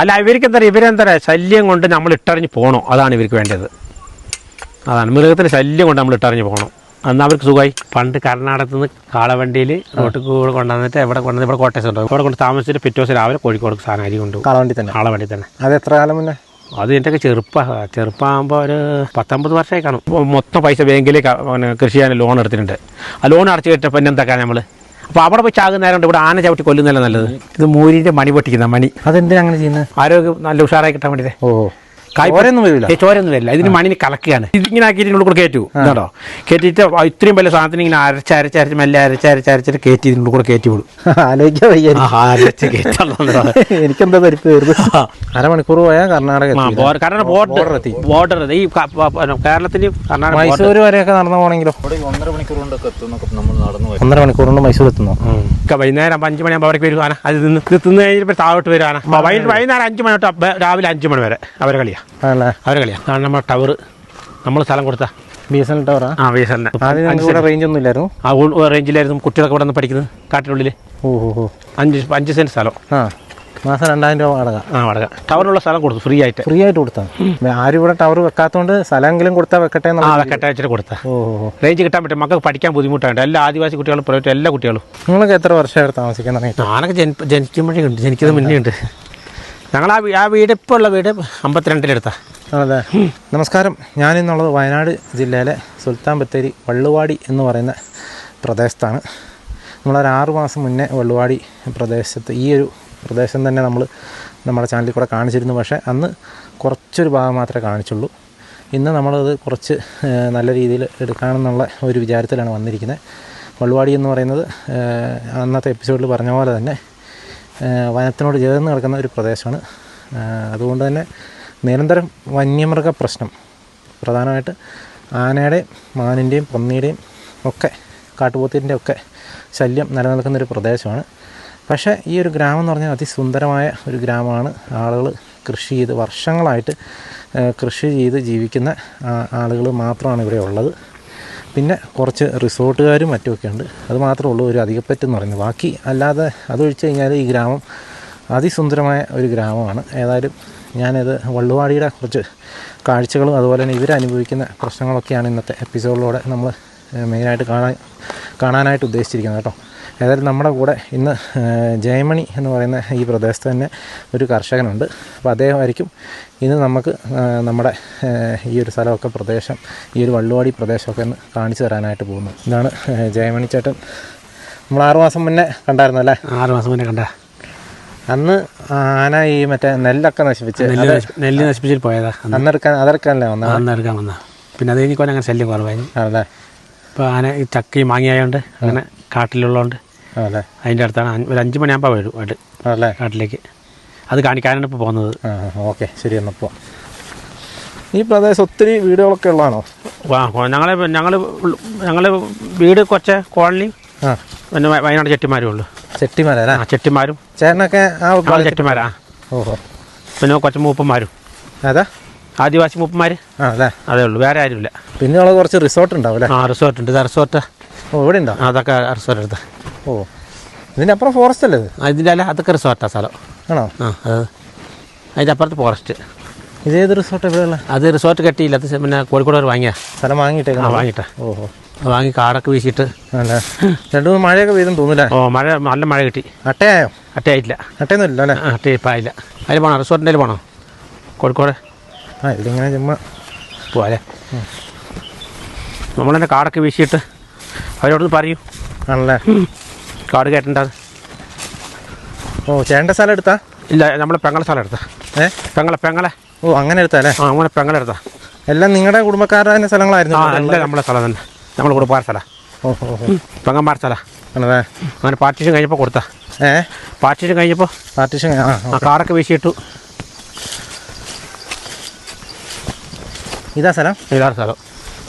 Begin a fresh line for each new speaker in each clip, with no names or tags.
അല്ല ഇവരെന്താ ശല്യം കൊണ്ട് നമ്മൾ ഇട്ടറിഞ്ഞ് പോകണം, അതാണ് ഇവർക്ക് വേണ്ടത്. അതാണ് മൃഗത്തിൻ്റെ ശല്യം കൊണ്ട് നമ്മൾ ഇട്ടറിഞ്ഞ് പോകണം, അന്ന് അവർക്ക് സുഖമായി. പണ്ട് കർണാടകത്തിൽ നിന്ന് കാളവണ്ടിയിൽ റോട്ടിൽ കൂടെ കൊണ്ടുവന്നിട്ട് ഇവിടെ കോട്ടയത്ത് കൊണ്ടുപോകും. ഇവിടെ കൊണ്ട് താമസിച്ചിട്ട് പിറ്റേ ദിവസം രാവിലെ കോഴിക്കോട് സാധനം അരി കൊണ്ടുപോകും. കാളവണ്ടി തന്നെ.
അത് എത്ര കാലം മുന്നേ?
അത് എൻ്റെയൊക്കെ ചെറുപ്പമാകുമ്പോൾ ഒരു 19 വർഷമായി കാണും. മൊത്തം പൈസ ബാങ്കിലേക്ക് കൃഷി ചെയ്യാൻ ലോൺ എടുത്തിട്ടുണ്ട്. ആ ലോൺ അടച്ചു കിട്ടപ്പോൾ പിന്നെ എന്താക്കാൻ നമ്മൾ. അപ്പോൾ അവിടെ പോയി ചാകുന്നേരം കൊണ്ട് ഇവിടെ ആന ചവിട്ടി കൊല്ലുന്നല്ല നല്ലത്. ഇത് മൂരിൻ്റെ മണി പൊട്ടിക്കുന്ന മണി.
അതെന്തിനാ അങ്ങനെ ചെയ്യുന്നത്?
ആരോഗ്യം നല്ല ഉഷാറായി കിട്ടാൻ വേണ്ടിയിട്ട്.
ചോരൊന്നും
വരില്ല. ഇതിന് മണ്ണിന് കലക്കുകയാണ്. ഇതിങ്ങനെ ആക്കിയിട്ട് ഇതിനുള്ളിൽ കൂടെ കയറ്റു കേട്ടോ. കയറ്റിയിട്ട് ഇത്രയും വലിയ സാധനത്തിന് ഇങ്ങനെ അരച്ച് മെല്ലെ അരച്ചിട്ട് കയറ്റി ഇതിനുള്ളിൽ കൂടെ കയറ്റി വിടും.
എനിക്കെന്താ പരിപ്പ് വരുന്നത്? അരമണിക്കൂർ പോയാൽ കർണാടക
ബോർഡർ ഈ കേരളത്തിന് കർണാടക
മൈസൂർ വരെയൊക്കെ നടന്നു പോകണമെങ്കിലോ 1.5 മണിക്കൂർ കൊണ്ട് മൈസൂർ എത്തുന്നു.
വൈകുന്നേരം 5 മണിയാകുമ്പോൾ അവിടേക്ക് വരും ആന. അത് തിന്ന് കഴിഞ്ഞപ്പോൾ താഴോട്ട് വരും ആന. വൈകുന്നേരം 5 മണി തൊട്ട് രാവിലെ 5 മണി വരെ അവരെ കളിയാണ്. കാരണം നമ്മുടെ ടവർ നമ്മൾ സ്ഥലം കൊടുത്താ
BSNL ടവറാ?
BSNL
റേഞ്ച് ഒന്നും ഇല്ലായിരുന്നു.
ആ റേഞ്ചിലായിരുന്നു കുട്ടികളൊക്കെ ഇവിടെ നിന്ന് പഠിക്കുന്നത് കാട്ടിനുള്ളിൽ. 5 സെന്റ് സ്ഥലം.
മാസം 2000 രൂപ വാടക.
വാടക. ടവറിനുള്ള സ്ഥലം കൊടുത്തു ഫ്രീ ആയിട്ട്
കൊടുത്താൽ. ആരും ഇവിടെ ടവർ വെക്കാത്തതുകൊണ്ട് സ്ഥലമെങ്കിലും കൊടുത്താൽ വെക്കട്ടെ
വെച്ചിട്ട് കൊടുത്താൽ റേഞ്ച് കിട്ടാൻ പറ്റും. മക്കൾക്ക് പഠിക്കാൻ ബുദ്ധിമുട്ടുണ്ട്. എല്ലാ ആദിവാസി കുട്ടികളും പ്രൈവറ്റ് എല്ലാ കുട്ടികളും.
നിങ്ങൾക്ക് എത്ര വർഷമായിട്ട് താമസിക്കാൻ തുടങ്ങി?
ഞാനൊക്കെ ജനിക്കുമ്പോഴേക്കുണ്ട്. ജനിക്കുന്നത് മുന്നേ ഉണ്ട്. ഞങ്ങൾ ആ വീട് ഇപ്പോൾ ഉള്ള വീട് 52-ലെടുത്താണ്.
അതെ. നമസ്കാരം. ഞാനിന്നുള്ളത് വയനാട് ജില്ലയിലെ സുൽത്താൻ ബത്തേരി വള്ളുവാടി എന്ന് പറയുന്ന പ്രദേശത്താണ്. നമ്മളൊരു 6 മാസം മുന്നേ വള്ളുവാടി പ്രദേശത്ത് ഈ ഒരു പ്രദേശം തന്നെ നമ്മുടെ ചാനലിൽ കൂടെ കാണിച്ചിരുന്നു. പക്ഷേ അന്ന് കുറച്ചൊരു ഭാഗം മാത്രമേ കാണിച്ചുള്ളൂ. ഇന്ന് നമ്മളത് കുറച്ച് നല്ല രീതിയിൽ എടുക്കാമെന്നുള്ള ഒരു വിചാരത്തിലാണ് വന്നിരിക്കുന്നത്. വള്ളുവാടി എന്ന് പറയുന്നത് അന്നത്തെ എപ്പിസോഡിൽ പറഞ്ഞ പോലെ തന്നെ വനത്തിനോട് ചേർന്ന് കിടക്കുന്ന ഒരു പ്രദേശമാണ്. അതുകൊണ്ട് തന്നെ നിരന്തരം വന്യമൃഗ പ്രശ്നം, പ്രധാനമായിട്ട് ആനയുടെയും മാനിൻ്റെയും പന്നിയുടെയും ഒക്കെ കാട്ടുപോത്തിൻ്റെ ഒക്കെ ശല്യം നിലനിൽക്കുന്നൊരു പ്രദേശമാണ്. പക്ഷേ ഈ ഒരു ഗ്രാമം എന്ന് പറഞ്ഞാൽ അതിസുന്ദരമായ ഒരു ഗ്രാമമാണ്. ആളുകൾ കൃഷി ചെയ്ത് വർഷങ്ങളായിട്ട് കൃഷി ചെയ്ത് ജീവിക്കുന്ന ആളുകൾ മാത്രമാണ് ഇവിടെ ഉള്ളത്. പിന്നെ കുറച്ച് റിസോർട്ടുകാരും മറ്റുമൊക്കെ ഉണ്ട്. അത് മാത്രമേ ഉള്ളൂ ഒരു അധികപ്പറ്റെന്ന് പറയുന്നത്. ബാക്കി അല്ലാതെ അതൊഴിച്ച് കഴിഞ്ഞാൽ ഈ ഗ്രാമം അതിസുന്ദരമായ ഒരു ഗ്രാമമാണ്. ഏതായാലും ഞാനത് വള്ളുവാടിയുടെ കുറച്ച് കാഴ്ചകളും അതുപോലെ തന്നെ ഇവരനുഭവിക്കുന്ന പ്രശ്നങ്ങളൊക്കെയാണ് ഇന്നത്തെ എപ്പിസോഡിലൂടെ നമ്മൾ മെയിനായിട്ട് കാണാനായിട്ട് ഉദ്ദേശിച്ചിരിക്കുന്നത് കേട്ടോ. ഏതായാലും നമ്മുടെ കൂടെ ഇന്ന് ജയമണി എന്ന് പറയുന്ന ഈ പ്രദേശത്ത് തന്നെ ഒരു കർഷകനുണ്ട്. അപ്പോൾ അദ്ദേഹമായിരിക്കും ഇന്ന് നമുക്ക് നമ്മുടെ ഈ ഒരു സ്ഥലമൊക്കെ പ്രദേശം, ഈ ഒരു വള്ളുവാടി പ്രദേശമൊക്കെ ഒന്ന് കാണിച്ചു തരാനായിട്ട് പോകുന്നു. ഇതാണ് ജയമണി ചേട്ടൻ. നമ്മൾ 6 മാസം മുന്നേ കണ്ടായിരുന്നു അല്ലേ?
6 മാസം മുന്നേ കണ്ട.
അന്ന് ആന ഈ മറ്റേ നെല്ലൊക്കെ
നെല്ല് നശിപ്പിച്ചിട്ട് പോയതാ.
അതെടുക്കാനല്ലേ
അന്നെടുക്കാൻ വന്ന. പിന്നെ അത് കഴിഞ്ഞ് അങ്ങനെ ശല്യം കുറവായി.
അതെ.
ഇപ്പോൾ ആന ഈ ചക്കയും മാങ്ങിയായോണ്ട് അങ്ങനെ കാട്ടിലുള്ളതുകൊണ്ട്
അതെ
അതിൻ്റെ അടുത്താണ്. ഒരു 5 മണിയാകുമ്പോൾ വരും
അല്ലേ
കാട്ടിലേക്ക്. അത് കാണിക്കാനാണ് ഇപ്പോൾ പോകുന്നത്.
ഓക്കെ, ശരി. എന്നപ്പോൾ ഈ പ്രദേശം ഒത്തിരി വീടുകളൊക്കെ ഉള്ളതാണോ?
ഞങ്ങൾ വീട് കൊച്ച കോളനി, പിന്നെ വയനാട് ചെട്ടിമാരും ഉള്ളു.
ചെട്ടിമാരാ?
ചെട്ടിമാരും
ചേട്ടനൊക്കെ
ചെട്ടിമാരാ.
ഓഹോ.
പിന്നെ കുറച്ച് മൂപ്പന്മാരും.
അതാ
ആദിവാസി മൂപ്പന്മാർ. അതേ ഉള്ളൂ, വേറെ ആരുമില്ല.
പിന്നെ ഉള്ളത് കുറച്ച് റിസോർട്ട് ഉണ്ടാവും അല്ലേ?
റിസോർട്ട് ഉണ്ട്. റിസോർട്ട്
ഇവിടെ ഉണ്ടോ?
അതൊക്കെ റിസോർട്ട് എടുത്ത്.
ഇതിൻ്റെ അപ്പുറം ഫോറസ്റ്റ് അല്ലേ?
ഇതിൻ്റെ അല്ല, അതൊക്കെ റിസോർട്ടാണ് സ്ഥലം.
ആണോ?
അതിൻ്റെ അപ്പുറത്ത് ഫോറസ്റ്റ്.
ഇതേത് റിസോർട്ട് എവിടെയുള്ള?
അത് റിസോർട്ട് കെട്ടിയില്ല. അത് പിന്നെ കോഴിക്കോട് വരെ വാങ്ങിയാ
സ്ഥലം
വാങ്ങിയിട്ടാ.
ഓഹോ.
വാങ്ങി കാടൊക്കെ വീശിയിട്ട്.
2-3 മഴയൊക്കെ പെയ്തും തോന്നില്ല?
മഴ നല്ല മഴ കിട്ടി.
അട്ടയായോ?
അട്ടയായിട്ടില്ല.
അട്ടയൊന്നും ഇല്ല അല്ലേ?
അട്ടയിപ്പോൾ ആയില്ല. അതിൽ പോകണോ? റിസോർട്ടിൻ്റെ പോകണോ? കോഴിക്കോട്?
ഇതിങ്ങനെ ചുമ്മാ
പോവാല്ലേ? നമ്മളെന്നെ കാടൊക്കെ വീശിയിട്ട് അവരോടൊന്ന് പറയൂ.
ആണല്ലേ?
കാട് കയറ്റേണ്ടത്.
ചേട്ടൻ്റെ സ്ഥലം എടുത്താ?
ഇല്ല, നമ്മളെ പെങ്ങളെ സ്ഥലം എടുത്താ. പെങ്ങളെ.
അങ്ങനെ എടുത്താല്ലേ?
അങ്ങനെ പെങ്ങളെടുത്താ.
എല്ലാം നിങ്ങളുടെ കുടുംബക്കാരുടെ തന്നെ സ്ഥലങ്ങളായിരുന്നു?
എല്ലാം നമ്മളെ സ്ഥലം തന്നെ. നമ്മൾ കുടുംബക്കാർ സ്ഥലം. പെങ്ങന്മാർ സ്ഥലം.
ആണല്ലേ?
അങ്ങനെ പാർട്ടീഷൻ കഴിഞ്ഞപ്പോൾ കൊടുത്താ. പാർട്ടീഷൻ കഴിഞ്ഞപ്പോൾ കാടൊക്കെ വീശിയിട്ടു.
ഇതാ സ്ഥലം?
ഇതാണ് സ്ഥലം.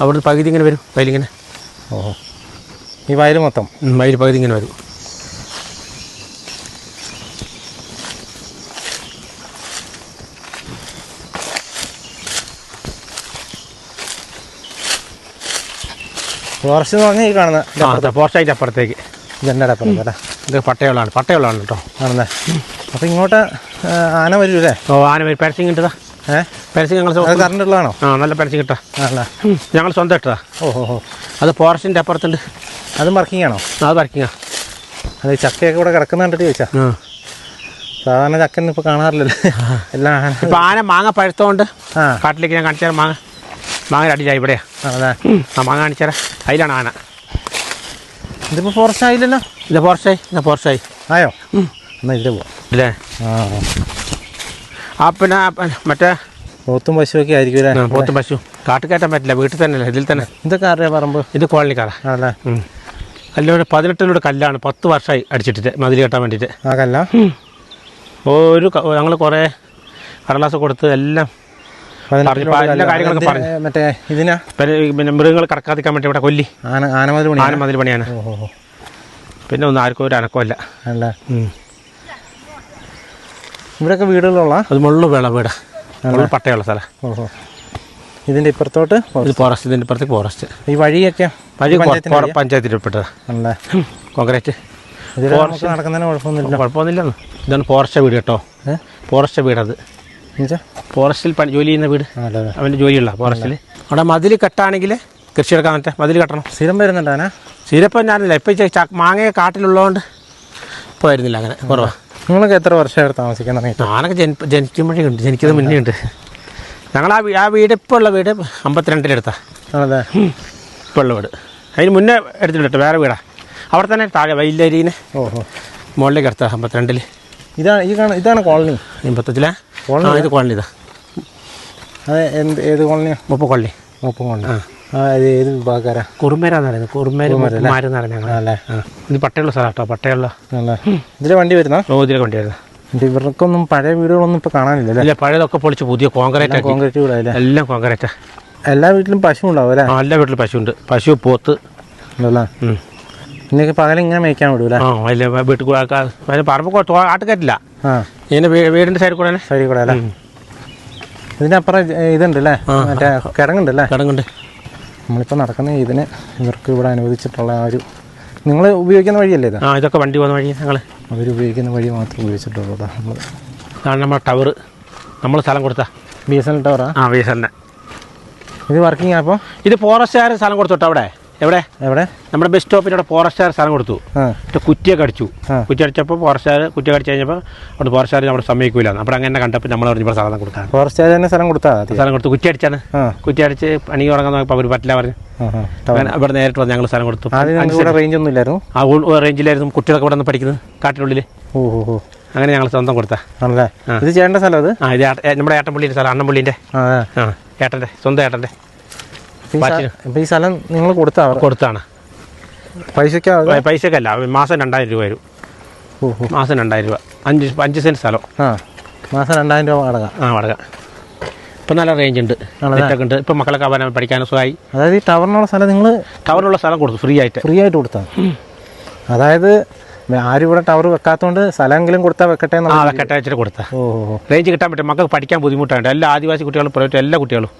അവിടുന്ന് പകുതി ഇങ്ങനെ വരും വയലിങ്ങനെ.
ഓഹോ. ഈ വയൽ മൊത്തം?
വയൽ പകുതി ഇങ്ങനെ വരും.
ഫോറസ്റ്റ് എന്ന് പറഞ്ഞാൽ ഈ കാണുന്ന
ഫോറസ്റ്റ് ആയിട്ട് അപ്പുറത്തേക്ക്.
ജെണ്ടയുടെ അപ്പുറത്ത് അല്ലേ?
ഇത് പട്ടയമുള്ളതാണ് കേട്ടോ.
ആണല്ലേ? അപ്പോൾ ഇങ്ങോട്ട് ആന വരൂല്ലേ?
ഓ ആന വരും. പാരസിങ് കിട്ടതാ. പാരസിങ് ഞങ്ങൾ
അത് കറണ്ട് ഉള്ളതാണോ?
നല്ല പാരസിങ് കിട്ടാ.
അല്ല
ഞങ്ങൾ സ്വന്തം ഇട്ടതാ.
ഓഹോ.
അത് ഫോറസ്റ്റിൻ്റെ അപ്പുറത്തുണ്ട്.
അതും വർക്കിംഗ് ആണോ?
അത് വർക്കിങ്ങാ.
അത് ചക്കയൊക്കെ ഇവിടെ കിടക്കുന്ന കണ്ടിട്ട് ചോദിച്ചാ. സാധാരണ ചക്കയൊന്നും ഇപ്പോൾ കാണാറില്ലല്ലോ എല്ലാം.
ഇപ്പം ആന മാങ്ങ പഴുത്തോണ്ട് കാട്ടിലേക്ക് ഞാൻ കാണിച്ചാൽ മാങ്ങ അടിച്ചാൽ ഇവിടെയാ.
അതെ.
മാങ്ങ കാണിച്ചാൽ അതിലാണ് ആന.
ഇതിപ്പോൾ ഫോറസ്റ്റ് ആയില്ലല്ലോ?
ഇത് ഫോറസ്റ്റായി
ആയോ? എന്നാൽ ഇതിൽ പോവാം
ഇല്ലേ? പിന്നെ മറ്റേ
പോത്തും പശുവൊക്കെ ആയിരിക്കും അല്ലേ?
പോത്തും പശു കാട്ടിൽ കയറ്റാൻ പറ്റില്ല, വീട്ടിൽ തന്നെ അല്ലേ, ഇതിൽ തന്നെ.
ഇതൊക്കെ ആരുടെയാ പറമ്പ്?
ഇത് കോളനിക്കാരാ.
അല്ലേ?
കല്ലോട് 18 കല്ലാണ്. 10 വർഷമായി അടിച്ചിട്ടിട്ട് മതിൽ കെട്ടാൻ വേണ്ടിയിട്ട്.
ആ കല്ല
ഞങ്ങൾ കുറേ കടലാസ് കൊടുത്ത് എല്ലാം എല്ലാ കാര്യങ്ങളൊക്കെ പറഞ്ഞു.
മറ്റേ ഇതിനാ
പിന്നെ മൃഗങ്ങൾ കടക്കാതിരിക്കാൻ വേണ്ടി ഇവിടെ കൊല്ലി ആനമതിൽ പണിയാണ്. പിന്നെ ഒന്നും ആർക്കും ഒരു അനക്കമല്ല.
അല്ലേ? ഇവിടെയൊക്കെ വീടുകളുള്ള
അത് മുള്ളു വീടാ. മുള്ളു പട്ടയുള്ള സ്ഥലം.
ഓഹോ. ഇതിൻ്റെ ഇപ്പുറത്തോട്ട്
ഫോറസ്റ്റ്. ഇതിൻ്റെ ഇപ്പുറത്തേക്ക് ഫോറസ്റ്റ്.
ഈ വഴിയൊക്കെ
പഞ്ചായത്തിൽ ഉൾപ്പെട്ടതാ.
അല്ലേ?
കോൺക്രീറ്റ്
നടക്കുന്നതിന്
കുഴപ്പമൊന്നുമില്ല. ഇതാണ് ഫോറസ്റ്റ് വീട് കേട്ടോ. ഫോറസ്റ്റ് വീടത്. ഫോറസ്റ്റിൽ ജോലി ചെയ്യുന്ന വീട്. അവൻ്റെ ജോലിയുള്ള ഫോറസ്റ്റിൽ. അവിടെ മതിൽ കെട്ടാണെങ്കിൽ കൃഷി എടുക്കാൻ പറ്റാ. മതിൽ കെട്ടണം.
സ്ഥിരം വരുന്നുണ്ട് ആന?
സ്ഥിരപ്പം ഞാനില്ല. ഇപ്പം മാങ്ങയെ കാട്ടിലുള്ളതുകൊണ്ട് ഇപ്പോൾ വരുന്നില്ല. അങ്ങനെ കുറവാ.
നിങ്ങളൊക്കെ എത്ര വർഷമായിട്ട് താമസിക്കാൻ തുടങ്ങി?
ഞാനൊക്കെ ജനിക്കുമ്പോഴേ ഉണ്ട്. ജനിക്കുന്നത് മുന്നേ ഉണ്ട്. ഞങ്ങൾ ആ വീട് ഇപ്പോൾ ഉള്ള വീട് 52-ലെടുത്താണ്.
അതെ.
ഇപ്പോൾ ഉള്ള വീട്. അതിന് മുന്നേ എടുത്തിട്ട് വേറെ വീടാണ്. അവിടെ തന്നെ താഴെ വൈലരീനെ മുകളിലേക്ക് എടുത്താൽ 52-ൽ.
ഇതാണ് കോളനി?
85-ലെ ഇത് കോളനി. ഇതാ.
അതെ. ഏത് കോളനിയാണ്?
മുപ്പ കോളനി.
ഏത് വിഭാഗക്കാരാ?
കുറുമേരാന്ന് പറയുന്നത്. കുറുമേരെന്ന് പറഞ്ഞ ഞങ്ങൾ. ഇത് പട്ടയുള്ള സ്ഥലം കേട്ടോ. പട്ടയുള്ള.
ഇതിലെ വണ്ടി വരുന്ന?
ഇതിലെ വണ്ടി വരുന്നത്.
ഇവർക്കൊന്നും പഴയ വീടുകളൊന്നും ഇപ്പോൾ കാണാനില്ല.
ഇല്ല, പഴയതൊക്കെ പൊളിച്ച് പുതിയ കോൺക്രീറ്റ്
വീടായില്ലേ?
എല്ലാം കോൺക്രീറ്റാ.
എല്ലാ വീട്ടിലും പശു ഉണ്ടാവും അല്ലേ?
എല്ലാ വീട്ടിലും പശുണ്ട്. പശു, പോത്ത്.
ഇന്നൊക്കെ പകലിങ്ങനെ മേയ്ക്കാൻ വിടൂല?
വീട്ടിൽ പറമ്പ് ആട്ടുകയറ്റില്ല. ഇങ്ങനെ വീടിൻ്റെ സൈഡിൽ കൂടെ
അല്ലേ? ഇതിനപ്പുറം ഇതുണ്ട് അല്ലേ? മറ്റേ കിടങ്ങുണ്ടല്ലേ?
കിടങ്ങുണ്ട്.
നമ്മളിപ്പോൾ നടക്കുന്ന ഇതിന് ഇവർക്ക് ഇവിടെ അനുവദിച്ചിട്ടുള്ള ആ ഒരു നിങ്ങൾ ഉപയോഗിക്കുന്ന വഴിയല്ലേ ഇത്?
ഇതൊക്കെ വണ്ടി പോകുന്ന വഴി. ഞങ്ങൾ
അവരുപയോഗിക്കുന്ന വഴി മാത്രമേ ഉപയോഗിച്ചിട്ടുള്ളൂ.
അതാണ് നമ്മുടെ ടവർ. നമ്മൾ സ്ഥലം കൊടുത്താ.
BSNL ടവറാ?
BSNL.
ഇത് വർക്കിംഗ് അപ്പോൾ?
ഇത് ഫോറസ്റ്റുകാർ സ്ഥലം കൊടുത്തോട്ടോ. അവിടെ എവിടെ നമ്മുടെ ബസ് സ്റ്റോപ്പിൻ്റെ അവിടെ ഫോറസ്റ്റുകാർ സ്ഥലം കൊടുത്തു. കുറ്റിയൊക്കെ അടിച്ചു. കുറ്റി അടിച്ചപ്പോൾ കുറ്റി അടിച്ചു കഴിഞ്ഞപ്പോൾ അവിടെ ഫോറസ്റ്റുകാർ നമ്മൾ സമ്മതിക്കില്ല. അപ്പോൾ അങ്ങനെ കണ്ടപ്പോൾ നമ്മൾ പറഞ്ഞപ്പോൾ സ്ഥലം കൊടുത്താൽ
ഫോറസ്റ്റുകാർ തന്നെ സ്ഥലം കൊടുത്തു.
കുറ്റി അടിച്ചാണ്. കുറ്റി അടിച്ച് പണി തുടങ്ങാൻ നോക്കിയപ്പോൾ അവർ പറ്റില്ല പറഞ്ഞു. ഇവിടെ നേരിട്ട് വന്ന് ഞങ്ങൾ സ്ഥലം കൊടുത്തു.
റേഞ്ച് ഒന്നും ഇല്ലായിരുന്നു.
റേഞ്ചിലായിരുന്നു. കുട്ടികളൊക്കെ ഇവിടെ നിന്ന് പഠിക്കുന്നത് കാട്ടിനുള്ളിൽ. അങ്ങനെ ഞങ്ങൾ സ്വന്തം കൊടുത്താ.
ഇത് ചേട്ടൻ്റെ സ്ഥലം? അത്
ഇത് നമ്മുടെ ഏട്ടൻപുള്ളിൻ്റെ സ്ഥലം. അണ്ണൻപുള്ളിൻ്റെ ഏട്ടൻ്റെ സ്വന്തം ഏട്ടൻ്റെ.
ഈ സ്ഥലം നിങ്ങൾ
കൊടുത്താണ്. പൈസക്കല്ല, മാസം 2000 രൂപ വരും. മാസം 2000 രൂപ. 5 സെൻറ്റ് സ്ഥലം.
മാസം 2000 രൂപ വാടക.
വാടക. ഇപ്പം നല്ല റേഞ്ച് ഉണ്ട്. ഉണ്ട്. ഇപ്പം മക്കളൊക്കെ പഠിക്കാനും സുഖമായി.
അതായത് ഈ ടവറിനുള്ള സ്ഥലം നിങ്ങൾ
ടവറിനുള്ള സ്ഥലം കൊടുത്തു. ഫ്രീ ആയിട്ട്
കൊടുത്താൽ. അതായത് ആരും ഇവിടെ ടവർ വെക്കാത്തതുകൊണ്ട് സ്ഥലമെങ്കിലും കൊടുത്താൽ വെക്കട്ടെ
വെച്ചിട്ട് കൊടുത്താൽ റേഞ്ച് കിട്ടാൻ പറ്റും. മക്കൾക്ക് പഠിക്കാൻ ബുദ്ധിമുട്ടുണ്ട്. എല്ലാ ആദിവാസി കുട്ടികളും പ്രൈവറ്റ് എല്ലാ കുട്ടികളും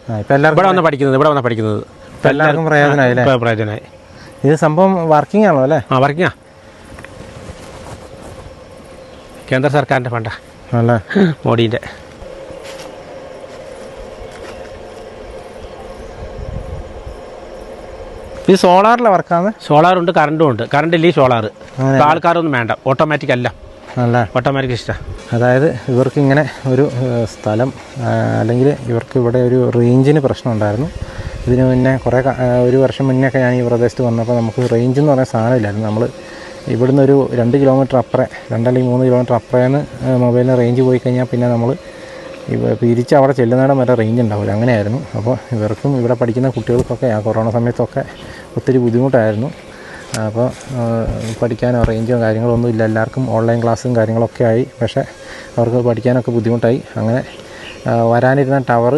ഇവിടെ വന്ന് പഠിക്കുന്നത്.
എല്ലാവർക്കും
പ്രയോജനമായി.
ഇത് സംഭവം വർക്കിംഗ് ആണോ അല്ലേ?
വർക്കിംഗാ. കേന്ദ്ര സർക്കാരിൻ്റെ ഫണ്ടാ. മോഡീൻ്റെ.
ഇത് സോളാറിലെ വർക്കാണ്?
സോളാറുണ്ട്, കറണ്ടും ഉണ്ട്. കറണ്ട് ഇല്ലേ സോളാർ. ആൾക്കാരൊന്നും വേണ്ട. ഓട്ടോമാറ്റിക് അല്ല. ഓട്ടോമാറ്റിക് ഇഷ്ടം.
അതായത് ഇവർക്ക് ഇങ്ങനെ ഒരു സ്ഥലം അല്ലെങ്കിൽ ഇവർക്ക് ഇവിടെ ഒരു റേഞ്ചിന് പ്രശ്നം ഉണ്ടായിരുന്നു. ഇതിന് മുന്നേ ഒരു വർഷം മുന്നേ ഒക്കെ ഞാൻ ഈ പ്രദേശത്ത് വന്നപ്പോൾ നമുക്ക് റേഞ്ച് എന്ന് പറയുന്ന സാധനമില്ലായിരുന്നു. നമ്മൾ ഇവിടുന്ന് ഒരു 2 കിലോമീറ്റർ അപ്പുറം 2 അല്ലെങ്കിൽ 3 കിലോമീറ്റർ അപ്പുറേന്ന് മൊബൈലിന് റേഞ്ച് പോയി കഴിഞ്ഞാൽ പിന്നെ നമ്മൾ തിരിച്ച് അവിടെ ചെല്ലുന്നിടം വരെ റേഞ്ച് ഉണ്ടാവില്ല. അങ്ങനെയായിരുന്നു. അപ്പോൾ ഇവർക്കും ഇവിടെ പഠിക്കുന്ന കുട്ടികൾക്കൊക്കെ ആ കൊറോണ സമയത്തൊക്കെ ഒത്തിരി ബുദ്ധിമുട്ടായിരുന്നു. അപ്പോൾ പഠിക്കാനോ റേഞ്ചോ കാര്യങ്ങളൊന്നും ഇല്ല. എല്ലാവർക്കും ഓൺലൈൻ ക്ലാസ്സും കാര്യങ്ങളൊക്കെ ആയി. പക്ഷേ അവർക്ക് പഠിക്കാനൊക്കെ ബുദ്ധിമുട്ടായി. അങ്ങനെ വരാനിരുന്ന ടവർ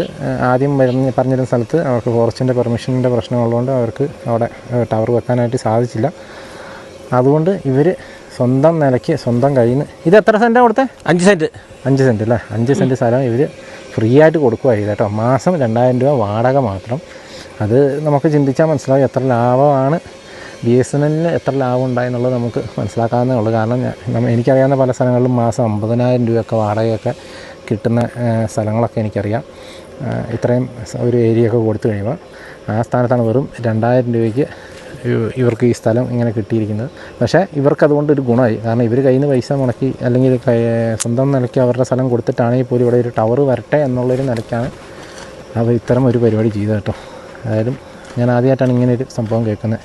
ആദ്യം പറഞ്ഞിരുന്ന സ്ഥലത്ത് അവർക്ക് ഫോറസ്റ്റിൻ്റെ പെർമിഷൻ്റെ പ്രശ്നമുള്ളതുകൊണ്ട് അവർക്ക് അവിടെ ടവർ വെക്കാനായിട്ട് സാധിച്ചില്ല. അതുകൊണ്ട് ഇവർ സ്വന്തം നിലയ്ക്ക് സ്വന്തം കയ്യിൽ നിന്ന് ഇത് എത്ര സെൻറ്റാണ് കൊടുത്തത്? 5 സെൻറ്റ് അല്ലേ? 5 സെൻറ്റ് സ്ഥലം ഇവർ ഫ്രീ ആയിട്ട് കൊടുക്കുകയായി കേട്ടോ. മാസം 2000 രൂപ വാടക മാത്രം. അത് നമുക്ക് ചിന്തിച്ചാൽ മനസ്സിലാവും എത്ര ലാഭമാണ് BSNL എത്ര ലാഭം ഉണ്ടായെന്നുള്ളത് നമുക്ക് മനസ്സിലാക്കാവുന്നേ ഉള്ളൂ. കാരണം എനിക്കറിയാവുന്ന പല സ്ഥലങ്ങളിലും മാസം 50,000 രൂപയൊക്കെ വാടകയൊക്കെ കിട്ടുന്ന സ്ഥലങ്ങളൊക്കെ എനിക്കറിയാം. ഇത്രയും ഒരു ഏരിയയൊക്കെ കൊടുത്തു കഴിയുമ്പോൾ ആ സ്ഥാനത്താണ് വെറും 2,000 രൂപയ്ക്ക് ഇവർക്ക് ഈ സ്ഥലം ഇങ്ങനെ കിട്ടിയിരിക്കുന്നത്. പക്ഷേ ഇവർക്കതുകൊണ്ടൊരു ഗുണമായി. കാരണം ഇവർ കയ്യിൽ നിന്ന് പൈസ മുടക്കി അല്ലെങ്കിൽ സ്വന്തം നിലയ്ക്ക് അവരുടെ സ്ഥലം കൊടുത്തിട്ടാണെങ്കിൽ പോലും ഇവിടെ ഒരു ടവർ വരട്ടെ എന്നുള്ളൊരു നിലയ്ക്കാണ് അവർ ഇത്തരം ഒരു പരിപാടി ചെയ്തത് കേട്ടോ. അതായത് ഞാൻ ആദ്യമായിട്ടാണ് ഇങ്ങനെ ഒരു സംഭവം കേൾക്കുന്നത്.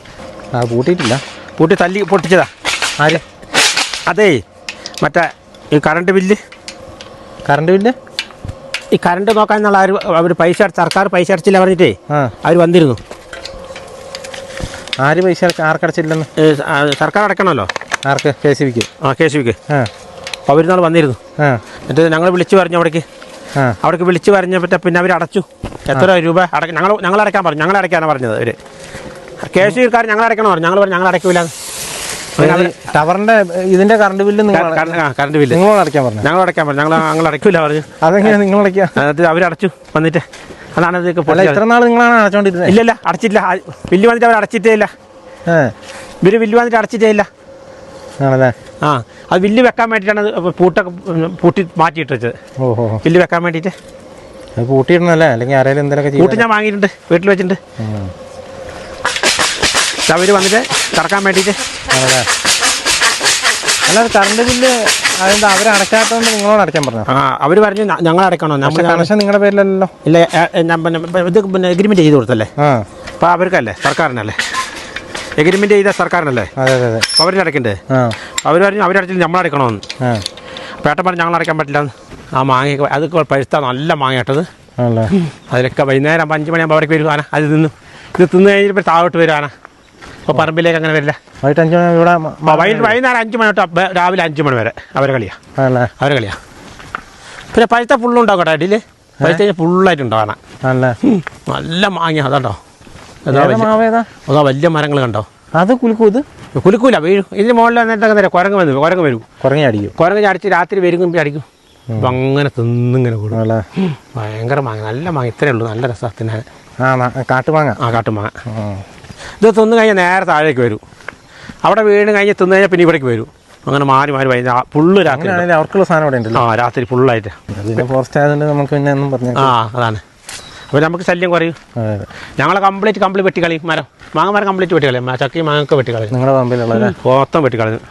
പൂട്ടിയിട്ടില്ല,
പൂട്ടി തല്ലി പൊട്ടിച്ചതാ.
ആര്?
അതേ മറ്റേ ഈ കറണ്ട് ബില്ല് ഈ കറണ്ട് നോക്കാൻ എന്നുള്ള അവർ പൈസ സർക്കാർ പൈസ അടച്ചില്ല പറഞ്ഞിട്ടേ അവർ വന്നിരുന്നു.
ആര് പൈസ ആർക്കടച്ചില്ലെന്ന്?
സർക്കാർ അടക്കണമല്ലോ.
ആർക്ക്? KCBക്ക്.
KCBക്ക്. അപ്പോൾ അവർ നാൾ വന്നിരുന്നു. എന്നിട്ട് ഞങ്ങൾ വിളിച്ചു പറഞ്ഞു അവിടേക്ക് വിളിച്ചു പറഞ്ഞപ്പോൾ പിന്നെ അവർ അടച്ചു. എത്ര രൂപ ഞങ്ങൾ അടയ്ക്കാൻ പറഞ്ഞു. ഞങ്ങൾ അടയ്ക്കാനാണ് പറഞ്ഞത്. അവർ KCBക്കാർ ഞങ്ങൾ അടയ്ക്കണം പറഞ്ഞു. ഞങ്ങൾ അടയ്ക്കില്ല.
ടവറിന്റെ ഇതിന്റെ കറണ്ട് ബില്ല്
കറണ്ട് ബില്ല്
നിങ്ങൾ അടയ്ക്കാൻ പറഞ്ഞു.
ഞങ്ങൾ അടയ്ക്കില്ല പറഞ്ഞു.
അതെങ്ങനെയാണ് നിങ്ങൾ അടയ്ക്കുക?
എന്നിട്ട് അവരടച്ചു വന്നിട്ട്. അതാണ് ഇതൊക്കെ.
ഇത്ര നാൾ നിങ്ങളാണ് അടച്ചോണ്ടിരുന്നത്?
ഇല്ല അടച്ചിട്ടില്ല. ബില്ല് വന്നിട്ട് അവർ അടച്ചിട്ടേ ഇല്ല. ഇവര് ബില്ല് വന്നിട്ട് അടച്ചിട്ടേ ഇല്ല.
ആണല്ലേ?
അത് ബില്ല് വെക്കാൻ വേണ്ടിയിട്ടാണ് പൂട്ടി മാറ്റിയിട്ട് വെച്ചത്. ബില്ല് വെക്കാൻ വേണ്ടിയിട്ട്
പൂട്ടിയിടണല്ലേ? അല്ലെങ്കിൽ ആരെങ്കിലും എന്തെങ്കിലും
പൂട്ടി ഞാൻ വാങ്ങിയിട്ടുണ്ട്, വീട്ടിൽ വെച്ചിട്ടുണ്ട്. അവർ വന്നിട്ട് കറക്കാൻ വേണ്ടിയിട്ട്.
അല്ലാതെ കറണ്ട് ബില്ല് അതെന്താ അവരടക്കാത്തതുകൊണ്ട് നിങ്ങളോട് അടയ്ക്കാൻ പറഞ്ഞു?
അവർ പറഞ്ഞു ഞങ്ങൾ അടയ്ക്കണോ.
കണക്ഷൻ നിങ്ങളുടെ പേരിലല്ലോ?
ഇല്ല, ഇത് എഗ്രിമെന്റ് ചെയ്ത് കൊടുത്തല്ലേ. അപ്പോൾ അവർക്കല്ലേ, സർക്കാരിനല്ലേ എഗ്രിമെന്റ് ചെയ്ത സർക്കാരിനല്ലേ.
അതെ.
അപ്പോൾ അവരടക്കണ്ടേ. അവർ പറഞ്ഞു അവരടച്ചിട്ട് നമ്മളടക്കണമെന്ന്. പേട്ടൻ പറഞ്ഞു ഞങ്ങൾ അടയ്ക്കാൻ പറ്റില്ലെന്ന്. ആ മാങ്ങയൊക്കെ അതൊക്കെ പഴുത്ത നല്ല മാങ്ങ കേട്ടത്. അതിലൊക്കെ വൈകുന്നേരം 5 മണിയാകുമ്പോൾ അവിടേക്ക് വരും ആന. ഇത് തിന്ന് കഴിഞ്ഞപ്പോൾ താഴോട്ട് വരും ആന. അപ്പോൾ പറമ്പിലേക്ക് അങ്ങനെ വരില്ല. വൈകുന്നേരം 5 മണി തൊട്ട് രാവിലെ 5 മണി വരെ അവരെ കളിയാ. പിന്നെ പഴുത്ത ഫുള്ളുണ്ടാവും കേട്ടോ. അടിയിൽ പഴുത്ത കഴിഞ്ഞാൽ ഫുള്ളായിട്ടുണ്ടാവും ആന. നല്ല മാങ്ങ അതാണ്ടോ. അതാ വലിയ മരങ്ങൾ കണ്ടോ.
അത്
കുലുക്കൂല, വീഴും. ഇതിന് മുകളിൽ വന്നിട്ട് കുരങ്ങ് വരും. കുരങ്ങ് അടിച്ച് രാത്രി വരും അടിക്കും. അപ്പം അങ്ങനെ തിന്നിങ്ങനെ കൂടും. ഭയങ്കര മാങ്ങ, നല്ല മാങ്ങ. ഇത്രയേ ഉള്ളൂ. നല്ല രസത്തിന്.
കാട്ടുമാങ്ങ.
കാട്ടുമാങ്ങ. ഇത് തിന്നു കഴിഞ്ഞാൽ നേരെ താഴേക്ക് വരും. അവിടെ വീണ് കഴിഞ്ഞ് തിന്നു കഴിഞ്ഞാൽ പിന്നെ ഇവിടേക്ക് വരും. അങ്ങനെ മാറി ഫുള്ള് രാത്രി
അവർക്കുള്ള സാധനം അവിടെ ഉണ്ട്.
രാത്രി ഫുള്ളായിട്ട്.
ഫോറസ്റ്റ് ആയതുകൊണ്ട് നമുക്ക് പിന്നെ ഒന്നും പറഞ്ഞു.
അതാണ്. അപ്പോൾ നമുക്ക് ശല്യം കുറയും. ഞങ്ങളെ കംപ്ലീറ്റ് വെട്ടിക്കളയും. മാങ്ങ കംപ്ലീറ്റ് വെട്ടിക്കളയും. ചക്കയും മാങ്ങൊക്കെ വെട്ടിക്കളയും.
നിങ്ങളുടെ പമ്പിലുള്ള
മൊത്തം വെട്ടിക്കളഞ്ഞു.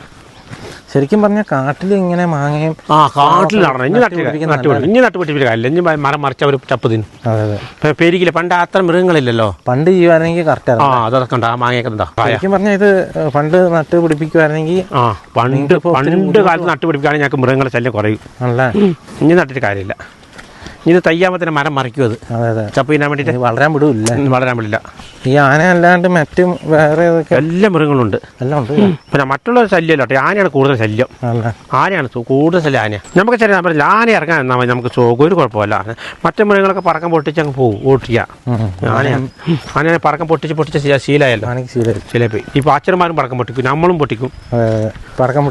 ശരിക്കും പറഞ്ഞാൽ കാട്ടിൽ ഇങ്ങനെ മാങ്ങയും
കാട്ടിൽ നടണം. ഇനി നട്ടുപിടിപ്പിക്കുക അല്ല. ഇനി മരം മറിച്ച് അവർ ചപ്പ് തിന്നും. പെരുകില്ല. പണ്ട് അത്ര മൃഗങ്ങളില്ലല്ലോ.
പണ്ട് ചെയ്യുവാണെങ്കിൽ കറക്റ്റ്.
അതൊക്കെ ഉണ്ടോ. ആ മാങ്ങയൊക്കെ ഉണ്ടോ.
ശരിക്കും പറഞ്ഞാൽ ഇത് പണ്ട് നട്ടുപിടിപ്പിക്കുവാണെങ്കിൽ
പണ്ട് കാലത്ത് നട്ടുപിടിപ്പിക്കുകയാണെങ്കിൽ ഞങ്ങൾക്ക് മൃഗങ്ങളെ ശല്യം കുറയും. ഇനി നട്ടിട്ട് കാര്യമില്ല. ഇത് തയ്യാമത്തിന് മരം മറിക്കും. അത് ചപ്പ് തിന്നാൻ വേണ്ടിയിട്ട് വളരാൻ വിടില്ല.
ഈ ആന അല്ലാണ്ട് മറ്റും വേറെ
എല്ലാ മൃഗങ്ങളുണ്ട്.
എല്ലാം ഉണ്ട്.
പിന്നെ മറ്റുള്ള ശല്യമല്ല കേട്ടോ. ആനയാണ് കൂടുതൽ ശല്യം. ആനയാണ് കൂടുതൽ ശല്യം. ആനയാണ് നമുക്ക് ശരി. ആന ഇറങ്ങാൻ എന്നാൽ മതി. നമുക്ക് ഒരു കുഴപ്പമില്ല. മറ്റു മൃഗങ്ങളൊക്കെ പറക്കം പൊട്ടിച്ച് അങ്ങ് പോകും. ഓട്ടിക്കുക. ആനയെ പറക്കം പൊട്ടിച്ച് ശീലമായല്ലോ. ശീലമായി. ഈ പാച്ചന്മാരും പറക്കം പൊട്ടിക്കും. നമ്മളും പൊട്ടിക്കും.
പറക്കം